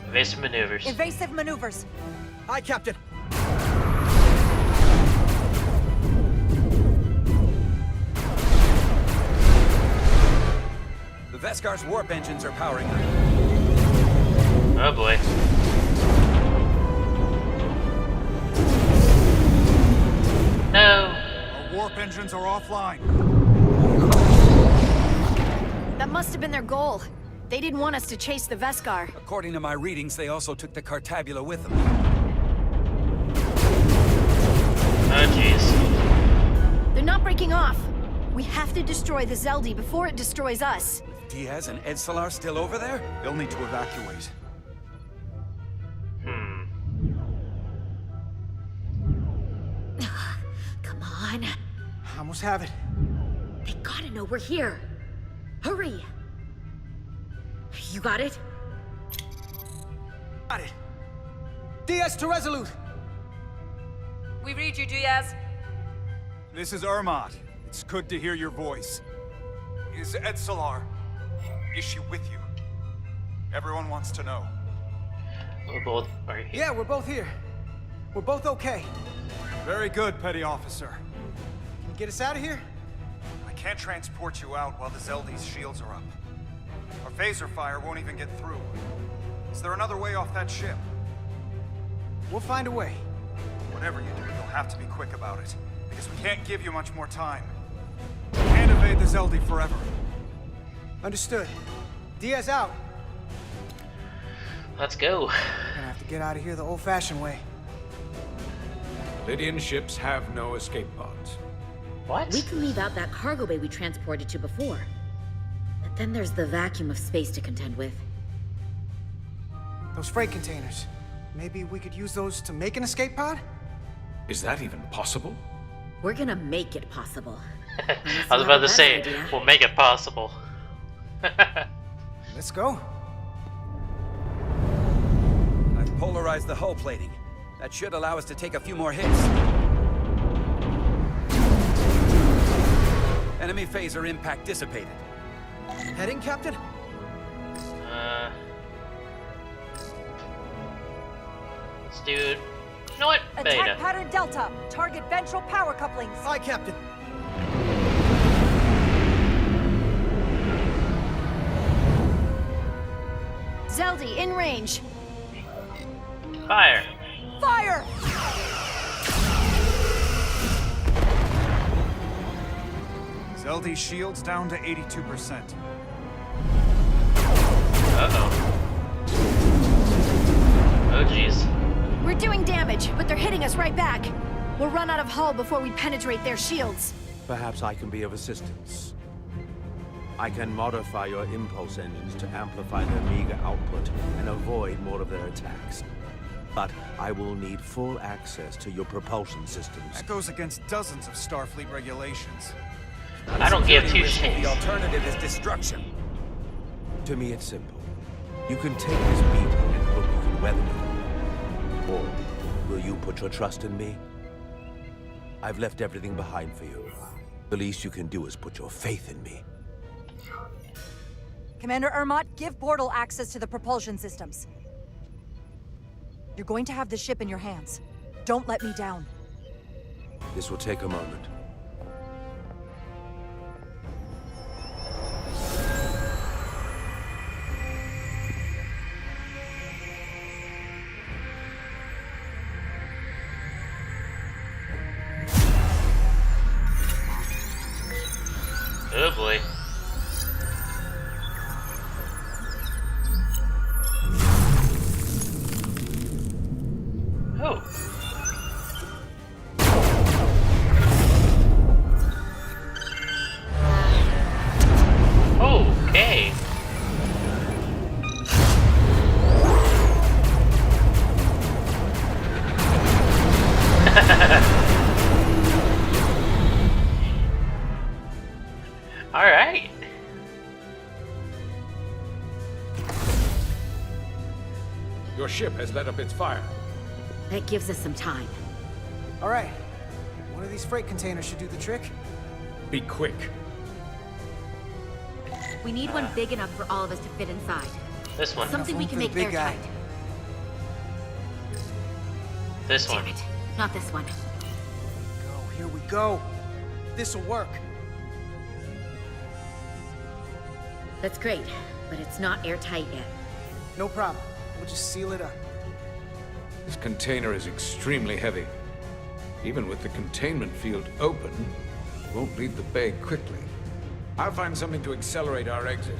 Evasive maneuvers. Evasive maneuvers. Aye, Captain. The Veskar's warp engines are powering up. Oh boy. No. Our warp engines are offline. That must have been their goal. They didn't want us to chase the Veskar. According to my readings, they also took the Cartabula with them. Oh jeez. They're not breaking off. We have to destroy the Zeldi before it destroys us. Diaz and Edsalar still over there? They'll need to evacuate. Come on. I almost have it. They gotta know we're here. Hurry. You got it? Got it. Diaz to Resolute. We read you, Diaz. This is Ermot. It's good to hear your voice. Is Edsalar? Is she with you? Everyone wants to know. We're both right here. Yeah, we're both here. We're both okay. Very good, Petty Officer. Can you get us out of here? I can't transport you out while the Zeldi's shields are up. Our phaser fire won't even get through. Is there another way off that ship? We'll find a way. Whatever you do, you'll have to be quick about it. Because we can't give you much more time. We can't evade the Zeldi forever. Understood. Diaz out. Let's go. We're gonna have to get out of here the old-fashioned way. Lydian ships have no escape pods. What? We can leave out that cargo bay we transported to before. But then there's the vacuum of space to contend with. Those freight containers. Maybe we could use those to make an escape pod? Is that even possible? We're gonna make it possible. I was about to say, we'll make it possible. Let's go. I've polarized the hull plating. That should allow us to take a few more hits. Enemy phaser impact dissipated. Heading, Captain? Let's do it. You know what? Beta. Attack pattern Delta. Target ventral power couplings. Aye, Captain. Zeldi, in range. Fire. Fire! Zeldi's shields down to 82%. Uh-oh. Oh, jeez. We're doing damage, but they're hitting us right back. We'll run out of hull before we penetrate their shields. Perhaps I can be of assistance. I can modify your impulse engines to amplify their meager output and avoid more of their attacks. But I will need full access to your propulsion systems. That goes against dozens of Starfleet regulations. I don't give two The shits. alternative is destruction. To me, it's simple. You can take this beating and hope you can weather it. Or will you put your trust in me? I've left everything behind for you. The least you can do is put your faith in me. Commander Ermot, give portal access to the propulsion systems. You're going to have the ship in your hands. Don't let me down. This will take a moment. Oh boy. Oh. Okay. All right. ship has let up its fire. That gives us some time. All right. One of these freight containers should do the trick. Be quick. We need one big enough for all of us to fit inside. This one. Something we can make big guy. airtight. This one. Damn it. Not this one. Go, here we go. This'll work. That's great, but it's not airtight yet. No problem. We'll just seal it up. This container is extremely heavy. Even with the containment field open, it won't leave the bay quickly. I'll find something to accelerate our exit.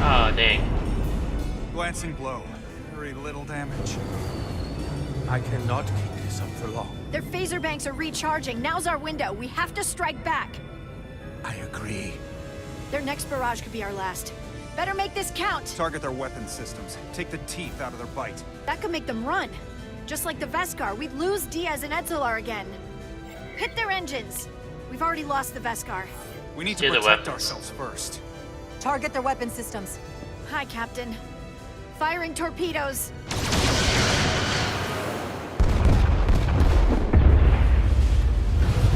Oh, dang. Glancing blow. Very little damage. I cannot keep this up for long. Their phaser banks are recharging. Now's our window. We have to strike back. I agree. Their next barrage could be our last. Better make this count. Target their weapon systems. Take the teeth out of their bite. That could make them run. Just like the Veskar, we'd lose Diaz and Etzelar again. Hit their engines. We've already lost the Veskar. We need Do to the protect weapons. ourselves first. Target their weapon systems. Hi, Captain. Firing torpedoes.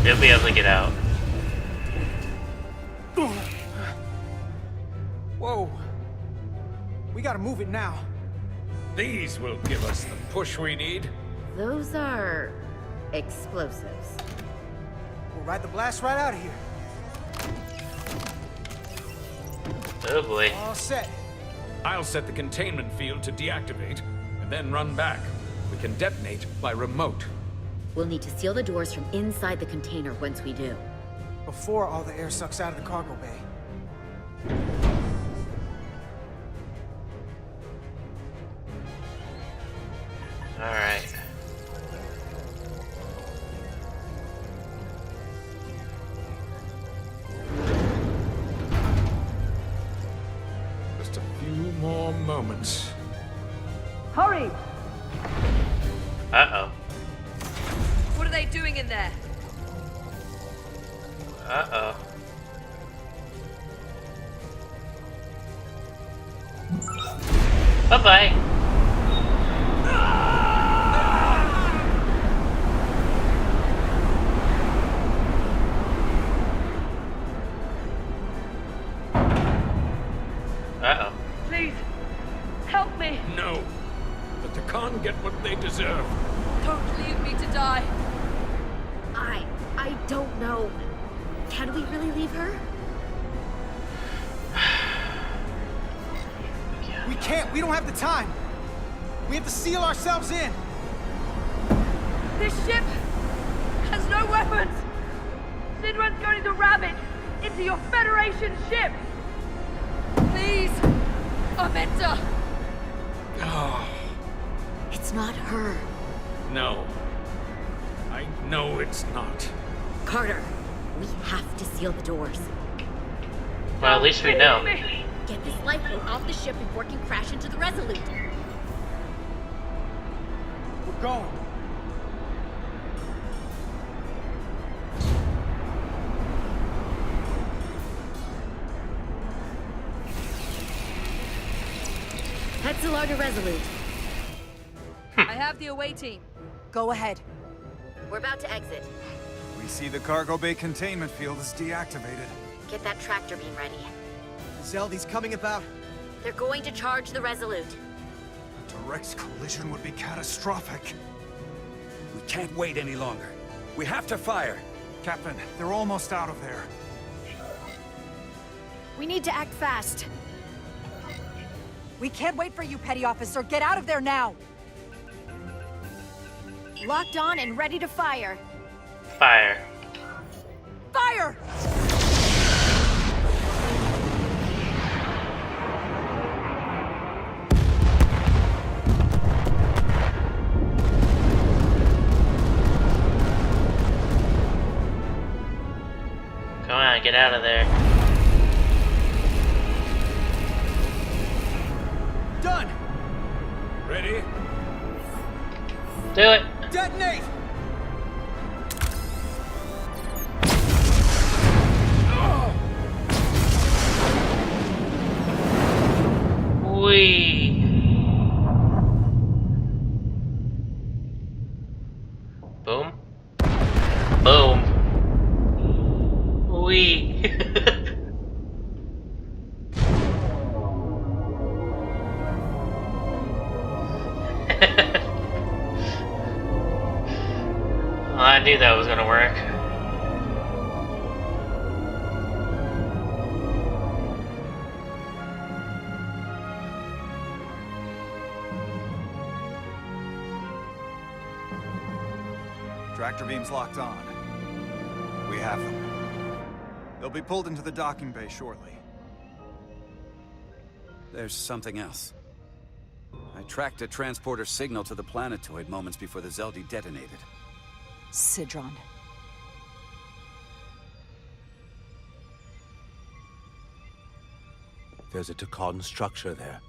They'll be able to get out. Whoa. We gotta move it now. These will give us the push we need. Those are explosives. We'll ride the blast right out of here. Oh boy. All set. I'll set the containment field to deactivate, and then run back. We can detonate by remote. We'll need to seal the doors from inside the container once we do. Before all the air sucks out of the cargo bay. Alright. Just a few more moments. Hurry! Uh-oh. What are they doing in there? Uh-oh. Bye-bye. Uh-oh. Please, help me! No. Let the Khan get what they deserve. Don't leave me to die. I don't know. Can we really leave her? We can't. We don't have the time. We have to seal ourselves in. This ship has no weapons. Sidran's going to ram it into your Federation ship. Please, Amenta. Oh, It's not her. no. I know it's not. Carter, we have to seal the doors. Well, at least we know. Get this lifeboat off the ship before it can crash into the Resolute. We're going. Etzelar to Resolute. I have the away team. Go ahead. We're about to exit. We see the cargo bay containment field is deactivated. Get that tractor beam ready. Zeldy's coming about. They're going to charge the Resolute. A direct collision would be catastrophic. We can't wait any longer. We have to fire. Captain, they're almost out of there. We need to act fast. We can't wait for you, Petty Officer. Get out of there now! Locked on and ready to fire. Fire. Fire! Come on, get out of there. Done. Ready? Do it. Detonate. knew that was gonna work. Tractor beams locked on. We have them. They'll be pulled into the docking bay shortly. There's something else. I tracked a transporter signal to the planetoid moments before the Zeldi detonated. Sidron. There's a Takan structure there.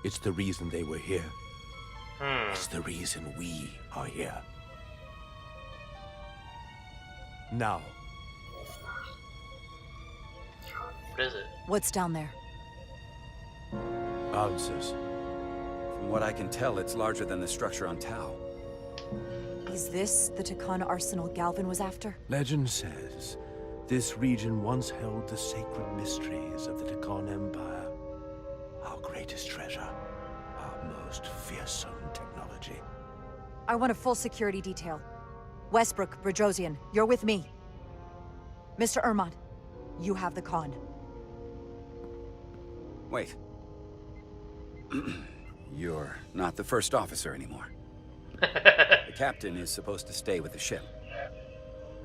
It's the reason they were here. It's the reason we are here. Now. What is it? What's down there? Answers. From what I can tell, it's larger than the structure on Tau. Is this the Takan arsenal Galvin was after? Legend says this region once held the sacred mysteries of the Takan Empire. Our greatest treasure. Our most fearsome technology. I want a full security detail. Westbrook, Bridrosian, you're with me. Mr. Ermont, you have the con. Wait. You're not the first officer anymore. The captain is supposed to stay with the ship.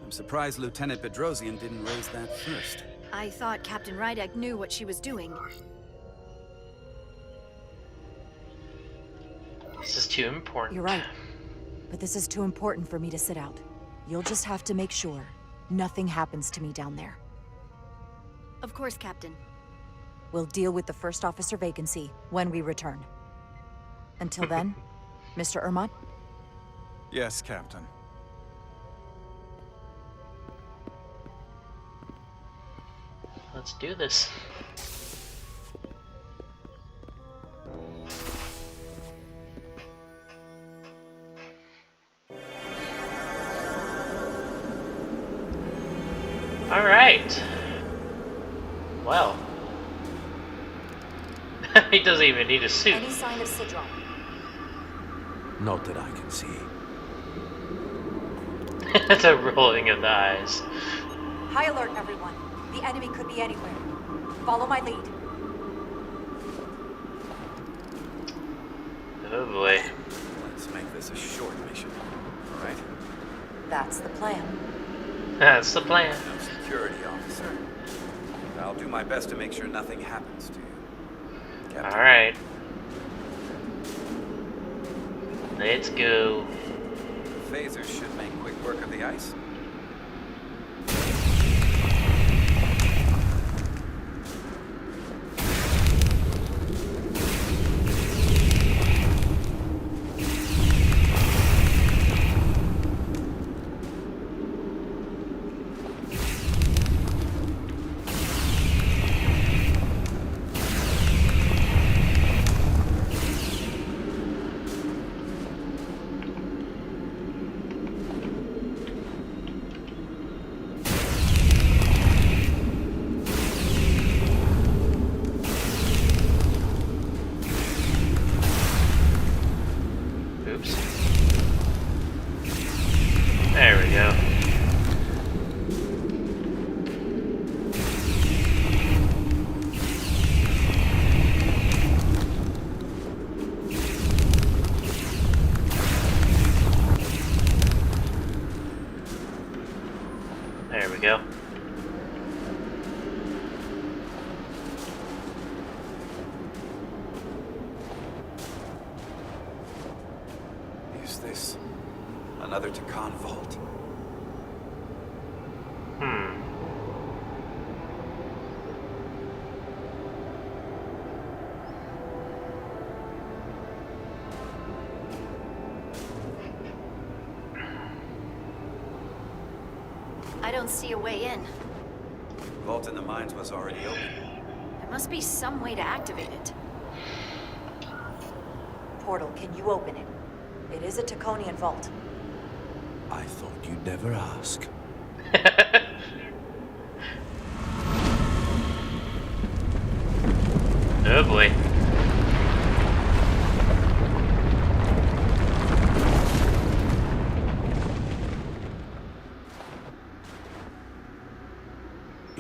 I'm surprised Lieutenant Bedrosian didn't raise that first. I thought Captain Rydek knew what she was doing. This is too important. You're right. But this is too important for me to sit out. You'll just have to make sure nothing happens to me down there. Of course, Captain. We'll deal with the first officer vacancy when we return. Until then, Mr. Ermont? Yes, Captain. Let's do this. All right. Well, he doesn't even need a suit. Any sign of Sidron? Not that I can see. It's a rolling of the eyes. High alert, everyone. The enemy could be anywhere. Follow my lead. Oh boy. Let's make this a short mission. All right? That's the plan. That's the plan. No security officer. I'll do my best to make sure nothing happens to you, Captain. All right. Let's go. Phasers should make quick work of the ice. Oops. There we go. There we go. Is this another Takan vault? I don't see a way in. Vault in the mines was already open. There must be some way to activate it. Portal, can you open it? It is a Taconian vault. I thought you'd never ask. Oh boy.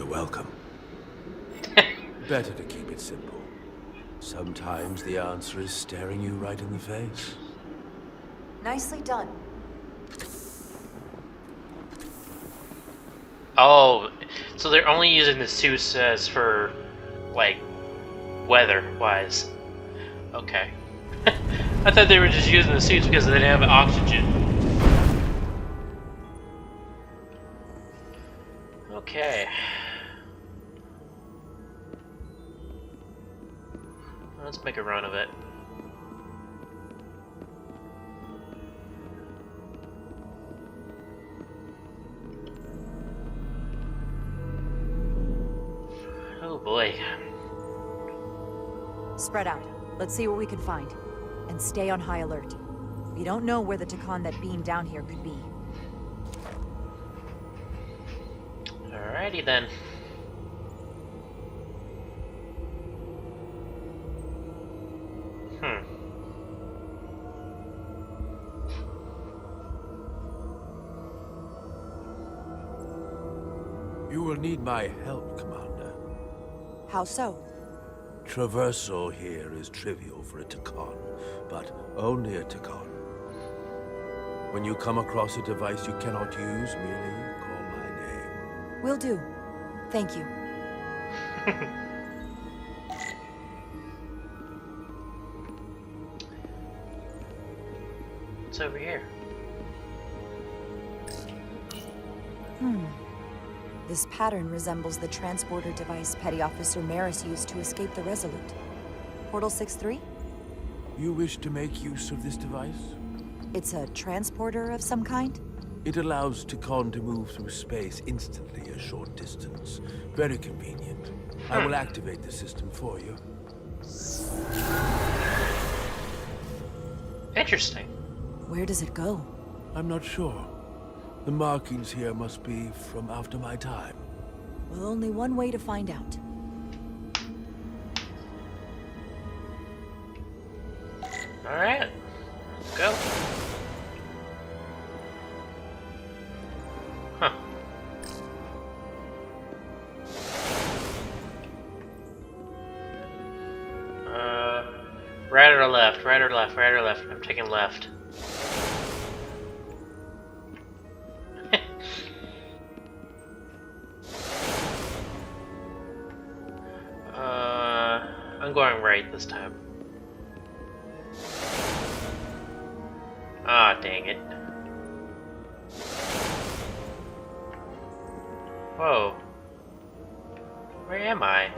You're welcome. Better to keep it simple. Sometimes the answer is staring you right in the face. Nicely done. Oh, so they're only using the suits as for, like, weather-wise. Okay. I thought they were just using the suits because they didn't have oxygen. Okay. Let's make a run of it. Oh boy. Spread out. Let's see what we can find. And stay on high alert. We don't know where the Takan that beamed down here could be. Alrighty then. You will need my help, Commander. How so? Traversal here is trivial for a Takan, but only a Takan. When you come across a device you cannot use, merely call my name. Will do. Thank you. What's over here? This pattern resembles the transporter device Petty Officer Maris used to escape the Resolute. Portal 6-3? You wish to make use of this device? It's a transporter of some kind? It allows Takan to move through space instantly a short distance. Very convenient. I will activate the system for you. Interesting. Where does it go? I'm not sure. The markings here must be from after my time. Well, only one way to find out. Alright. Let's go. Huh. Right or left? Right or left? Right or left? I'm taking left. I'm going right this time. Ah, dang it. Whoa. Where am I?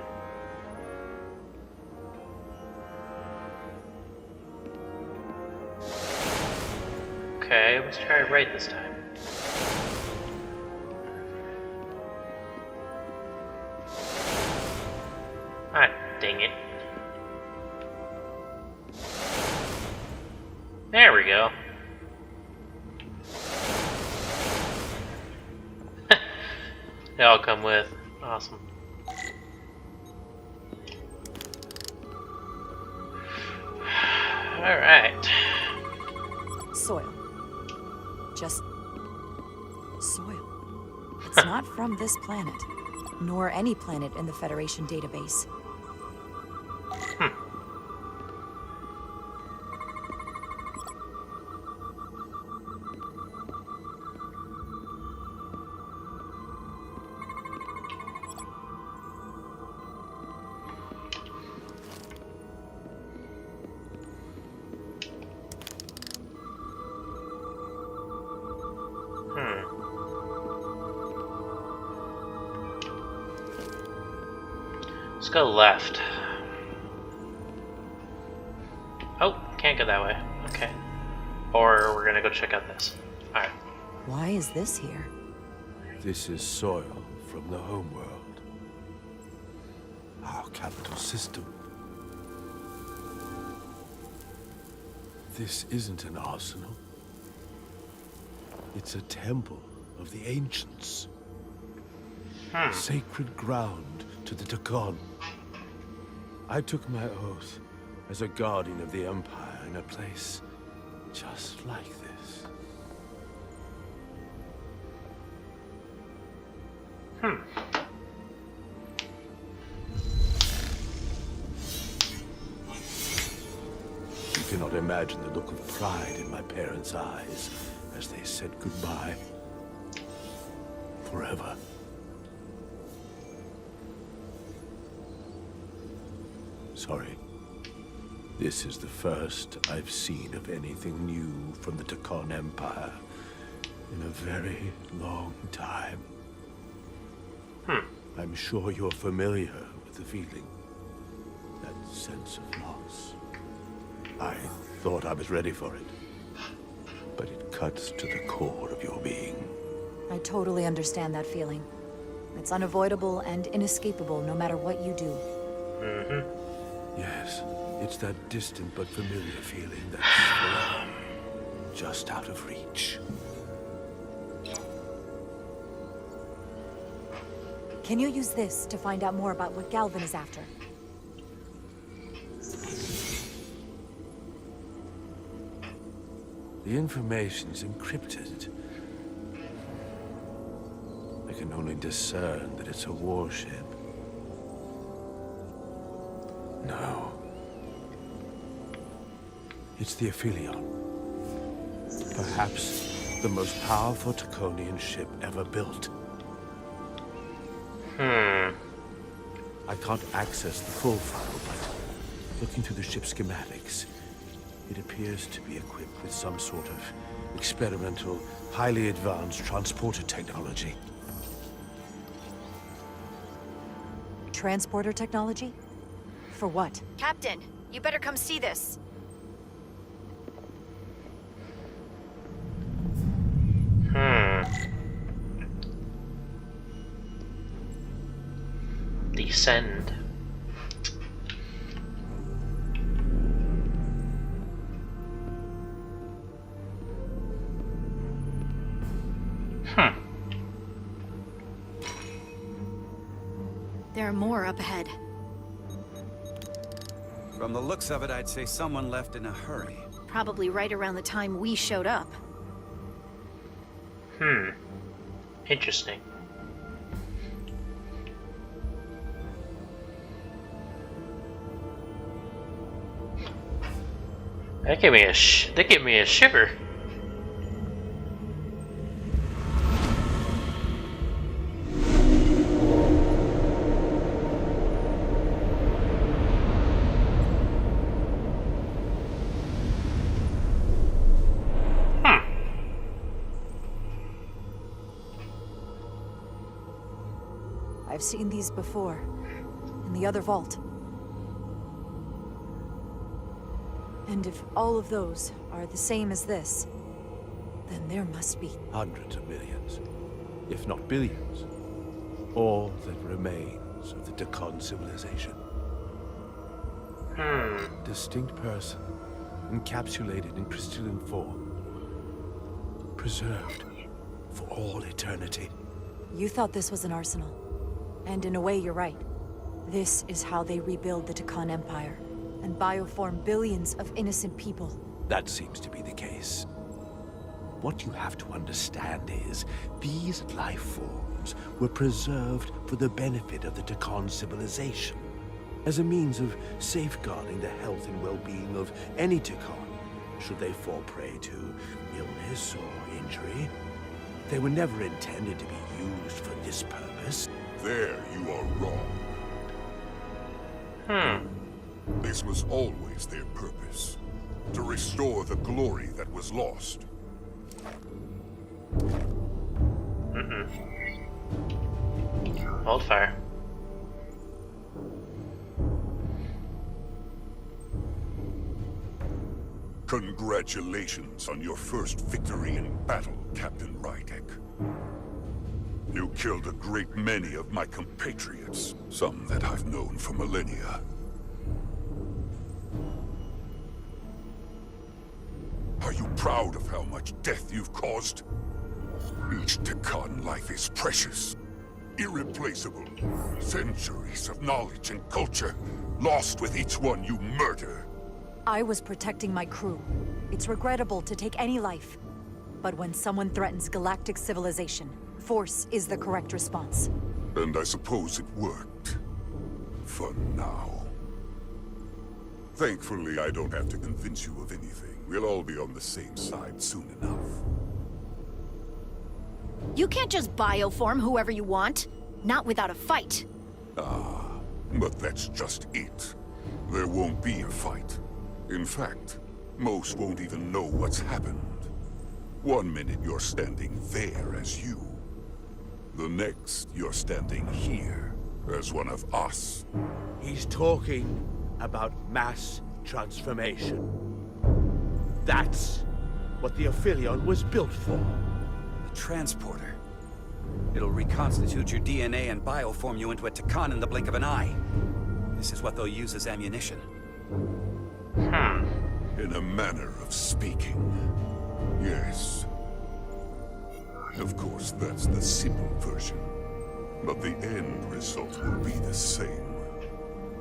Okay, let's try right this time. Ah, dang it. There we go. They all come with. Awesome. Alright. Soil. Just soil. It's not from this planet, nor any planet in the Federation database. Let's go left. Oh, can't go that way. Okay. Or we're gonna go check out this. Alright. Why is this here? This is soil from the homeworld. Our capital system. This isn't an arsenal. It's a temple of the ancients. Sacred ground to the Takan. I took my oath as a guardian of the Empire in a place just like this. imagine the look of pride in my parents' eyes as they said goodbye. Forever. Sorry. This is the first I've seen of anything new from the Takon Empire in a very long time. I'm sure you're familiar with the feeling. That sense of loss. I thought I was ready for it. But it cuts to the core of your being. I totally understand that feeling. It's unavoidable and inescapable no matter what you do. Yes, it's that distant but familiar feeling that's forever, just out of reach. Can you use this to find out more about what Galvin is after? The information's encrypted. I can only discern that it's a warship. No. It's the Aphelion. Perhaps the most powerful Takonian ship ever built. I can't access the full file, but looking through the ship's schematics, it appears to be equipped with some sort of experimental, highly advanced transporter technology. Transporter technology? For what? Captain, you better come see this. Descend. There are more up ahead. From the looks of it, I'd say someone left in a hurry. Probably right around the time we showed up. Interesting. That gave me a shiver. I've seen these before. In the other vault. And if all of those are the same as this, then there must be Hundreds of millions, if not billions. All that remains of the Takon civilization. Distinct person, encapsulated in crystalline form. Preserved for all eternity. You thought this was an arsenal. And in a way, you're right. This is how they rebuild the Takon Empire, and bioform billions of innocent people. That seems to be the case. What you have to understand is, these life forms were preserved for the benefit of the Takon civilization, as a means of safeguarding the health and well-being of any Takon, should they fall prey to illness or injury. They were never intended to be used for this purpose. There you are wrong. This was always their purpose. To restore the glory that was lost. Hold fire. Congratulations on your first victory in battle, Captain Rydek. You killed a great many of my compatriots, some that I've known for millennia. Are you proud of how much death you've caused? Each Takon life is precious, irreplaceable. Centuries of knowledge and culture, lost with each one you murder. I was protecting my crew. It's regrettable to take any life. But when someone threatens galactic civilization, force is the correct response. And I suppose it worked. For now. Thankfully, I don't have to convince you of anything. We'll all be on the same side soon enough. You can't just bioform whoever you want. Not without a fight. Ah, but that's just it. There won't be a fight. In fact, most won't even know what's happened. 1 minute you're standing there as you. The next, you're standing here as one of us. He's talking about mass transformation. That's what the Aphelion was built for. A transporter. It'll reconstitute your DNA and bioform you into a Takan in the blink of an eye. This is what they'll use as ammunition. In a manner of speaking, yes. Of course, that's the simple version. But the end result will be the same.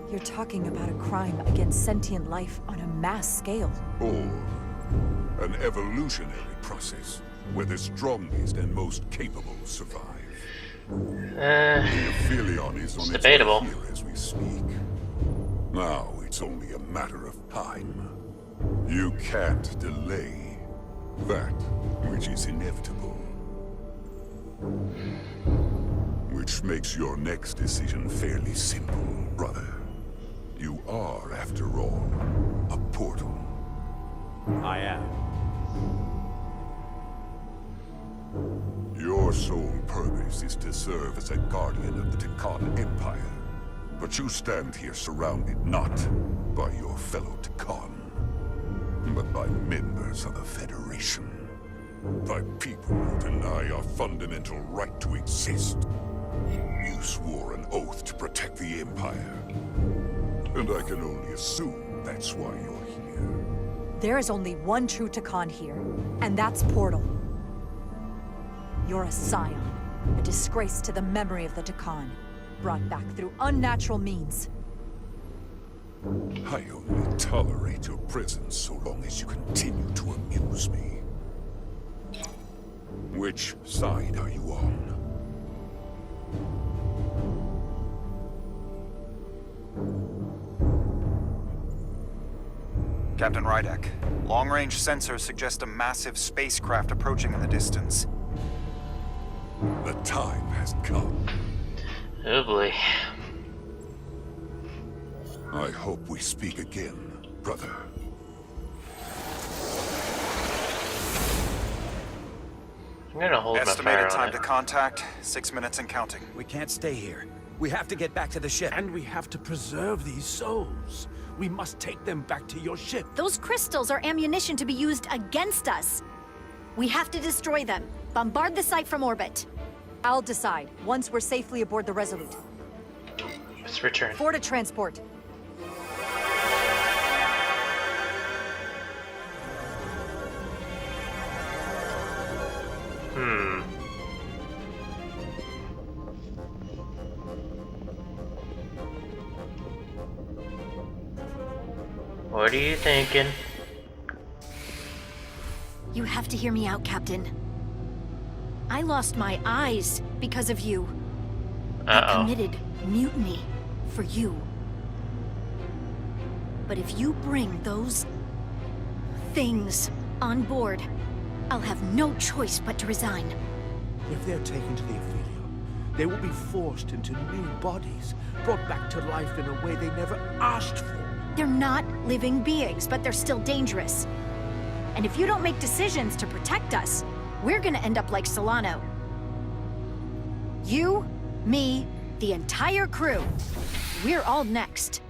You're talking about a crime against sentient life on a mass scale. Or an evolutionary process, where the strongest and most capable survive. The Aphelion is on its way here as we speak. Now it's only a matter of time. You can't delay that which is inevitable. Which makes your next decision fairly simple, brother. You are, after all, a portal. I am. Your sole purpose is to serve as a guardian of the Takan Empire. But you stand here surrounded not by your fellow Takan, but by members of the Federation. By people who deny our fundamental right to exist. You swore an oath to protect the Empire. And I can only assume that's why you're here. There is only one true Takan here, and that's Portal. You're a scion, a disgrace to the memory of the Takan, brought back through unnatural means. I only tolerate your presence so long as you continue to amuse me. Which side are you on? Captain Rydek, long-range sensors suggest a massive spacecraft approaching in the distance. The time has come. Oh boy. I hope we speak again, brother. I'm gonna hold my fire Estimated on time it. to contact, 6 minutes and counting. We can't stay here. We have to get back to the ship. And we have to preserve these souls. We must take them back to your ship. Those crystals are ammunition to be used against us. We have to destroy them. Bombard the site from orbit. I'll decide, once we're safely aboard the Resolute. Let's return. For to transport. What are you thinking? You have to hear me out, Captain. I lost my eyes because of you. I committed mutiny for you. But if you bring those things on board, I'll have no choice but to resign. If they're taken to the Aphelion, they will be forced into new bodies, brought back to life in a way they never asked for. They're not living beings, but they're still dangerous. And if you don't make decisions to protect us, we're gonna end up like Solano. You, me, the entire crew. We're all next.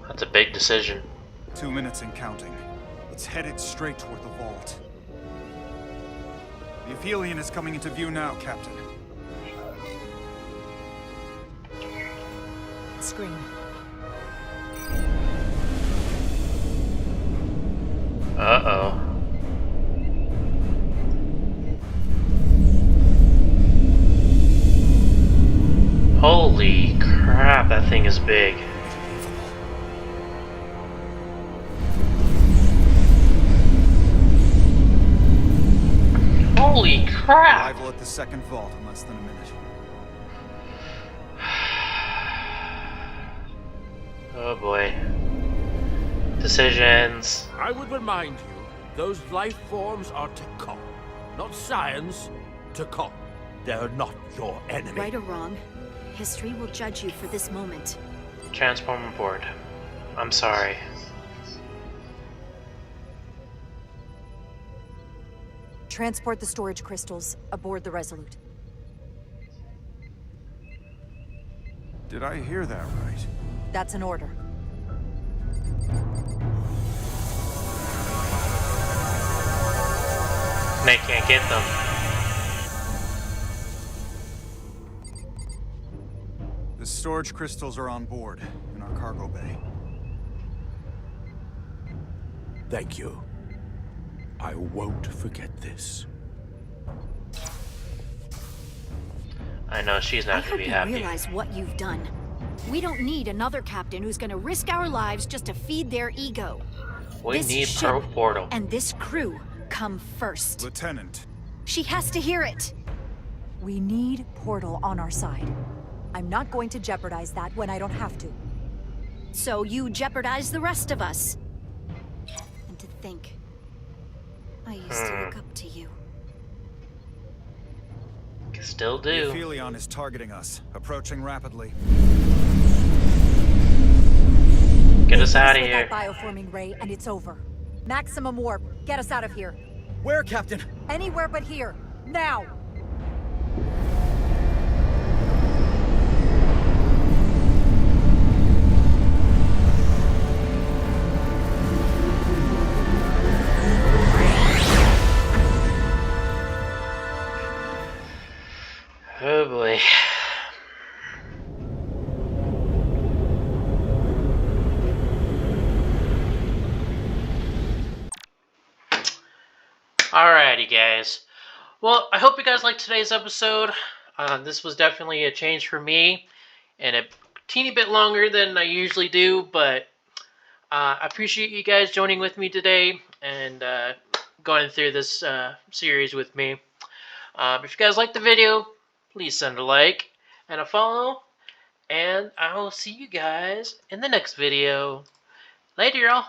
That's a big decision. 2 minutes and counting. It's headed straight toward the vault. The Aphelion is coming into view now, Captain. Screen. Uh-oh. Holy crap, that thing is big. Holy crap! Arrival at the second vault in less than a minute. Oh boy. Decisions. I would remind you, those life forms are Takon. Not science, Takon. They're not your enemy. Right or wrong, history will judge you for this moment. Transform aboard. I'm sorry. Transport the storage crystals aboard the Resolute. Did I hear that right? That's an order. They can't get them. The storage crystals are on board in our cargo bay. Thank you. I won't forget this. I know she's not gonna be I happy. hope you realize what you've done. We don't need another captain who's gonna risk our lives just to feed their ego. We This need ship Portal. and this crew come first. Lieutenant. She has to hear it. We need Portal on our side. I'm not going to jeopardize that when I don't have to. So you jeopardize the rest of us. And to think, I used to look up to you. Still The do. Aphelion is targeting us, approaching rapidly. Get us out of With here. that bioforming ray, and it's over. Maximum warp. Get us out of here. Where, Captain? Anywhere but here. Now! Oh boy. Alrighty, guys. Well, I hope you guys liked today's episode. This was definitely a change for me, and a teeny bit longer than I usually do, but I appreciate you guys joining with me today and going through this series with me. If you guys liked the video, please send a like and a follow, and I will see you guys in the next video. Later, y'all.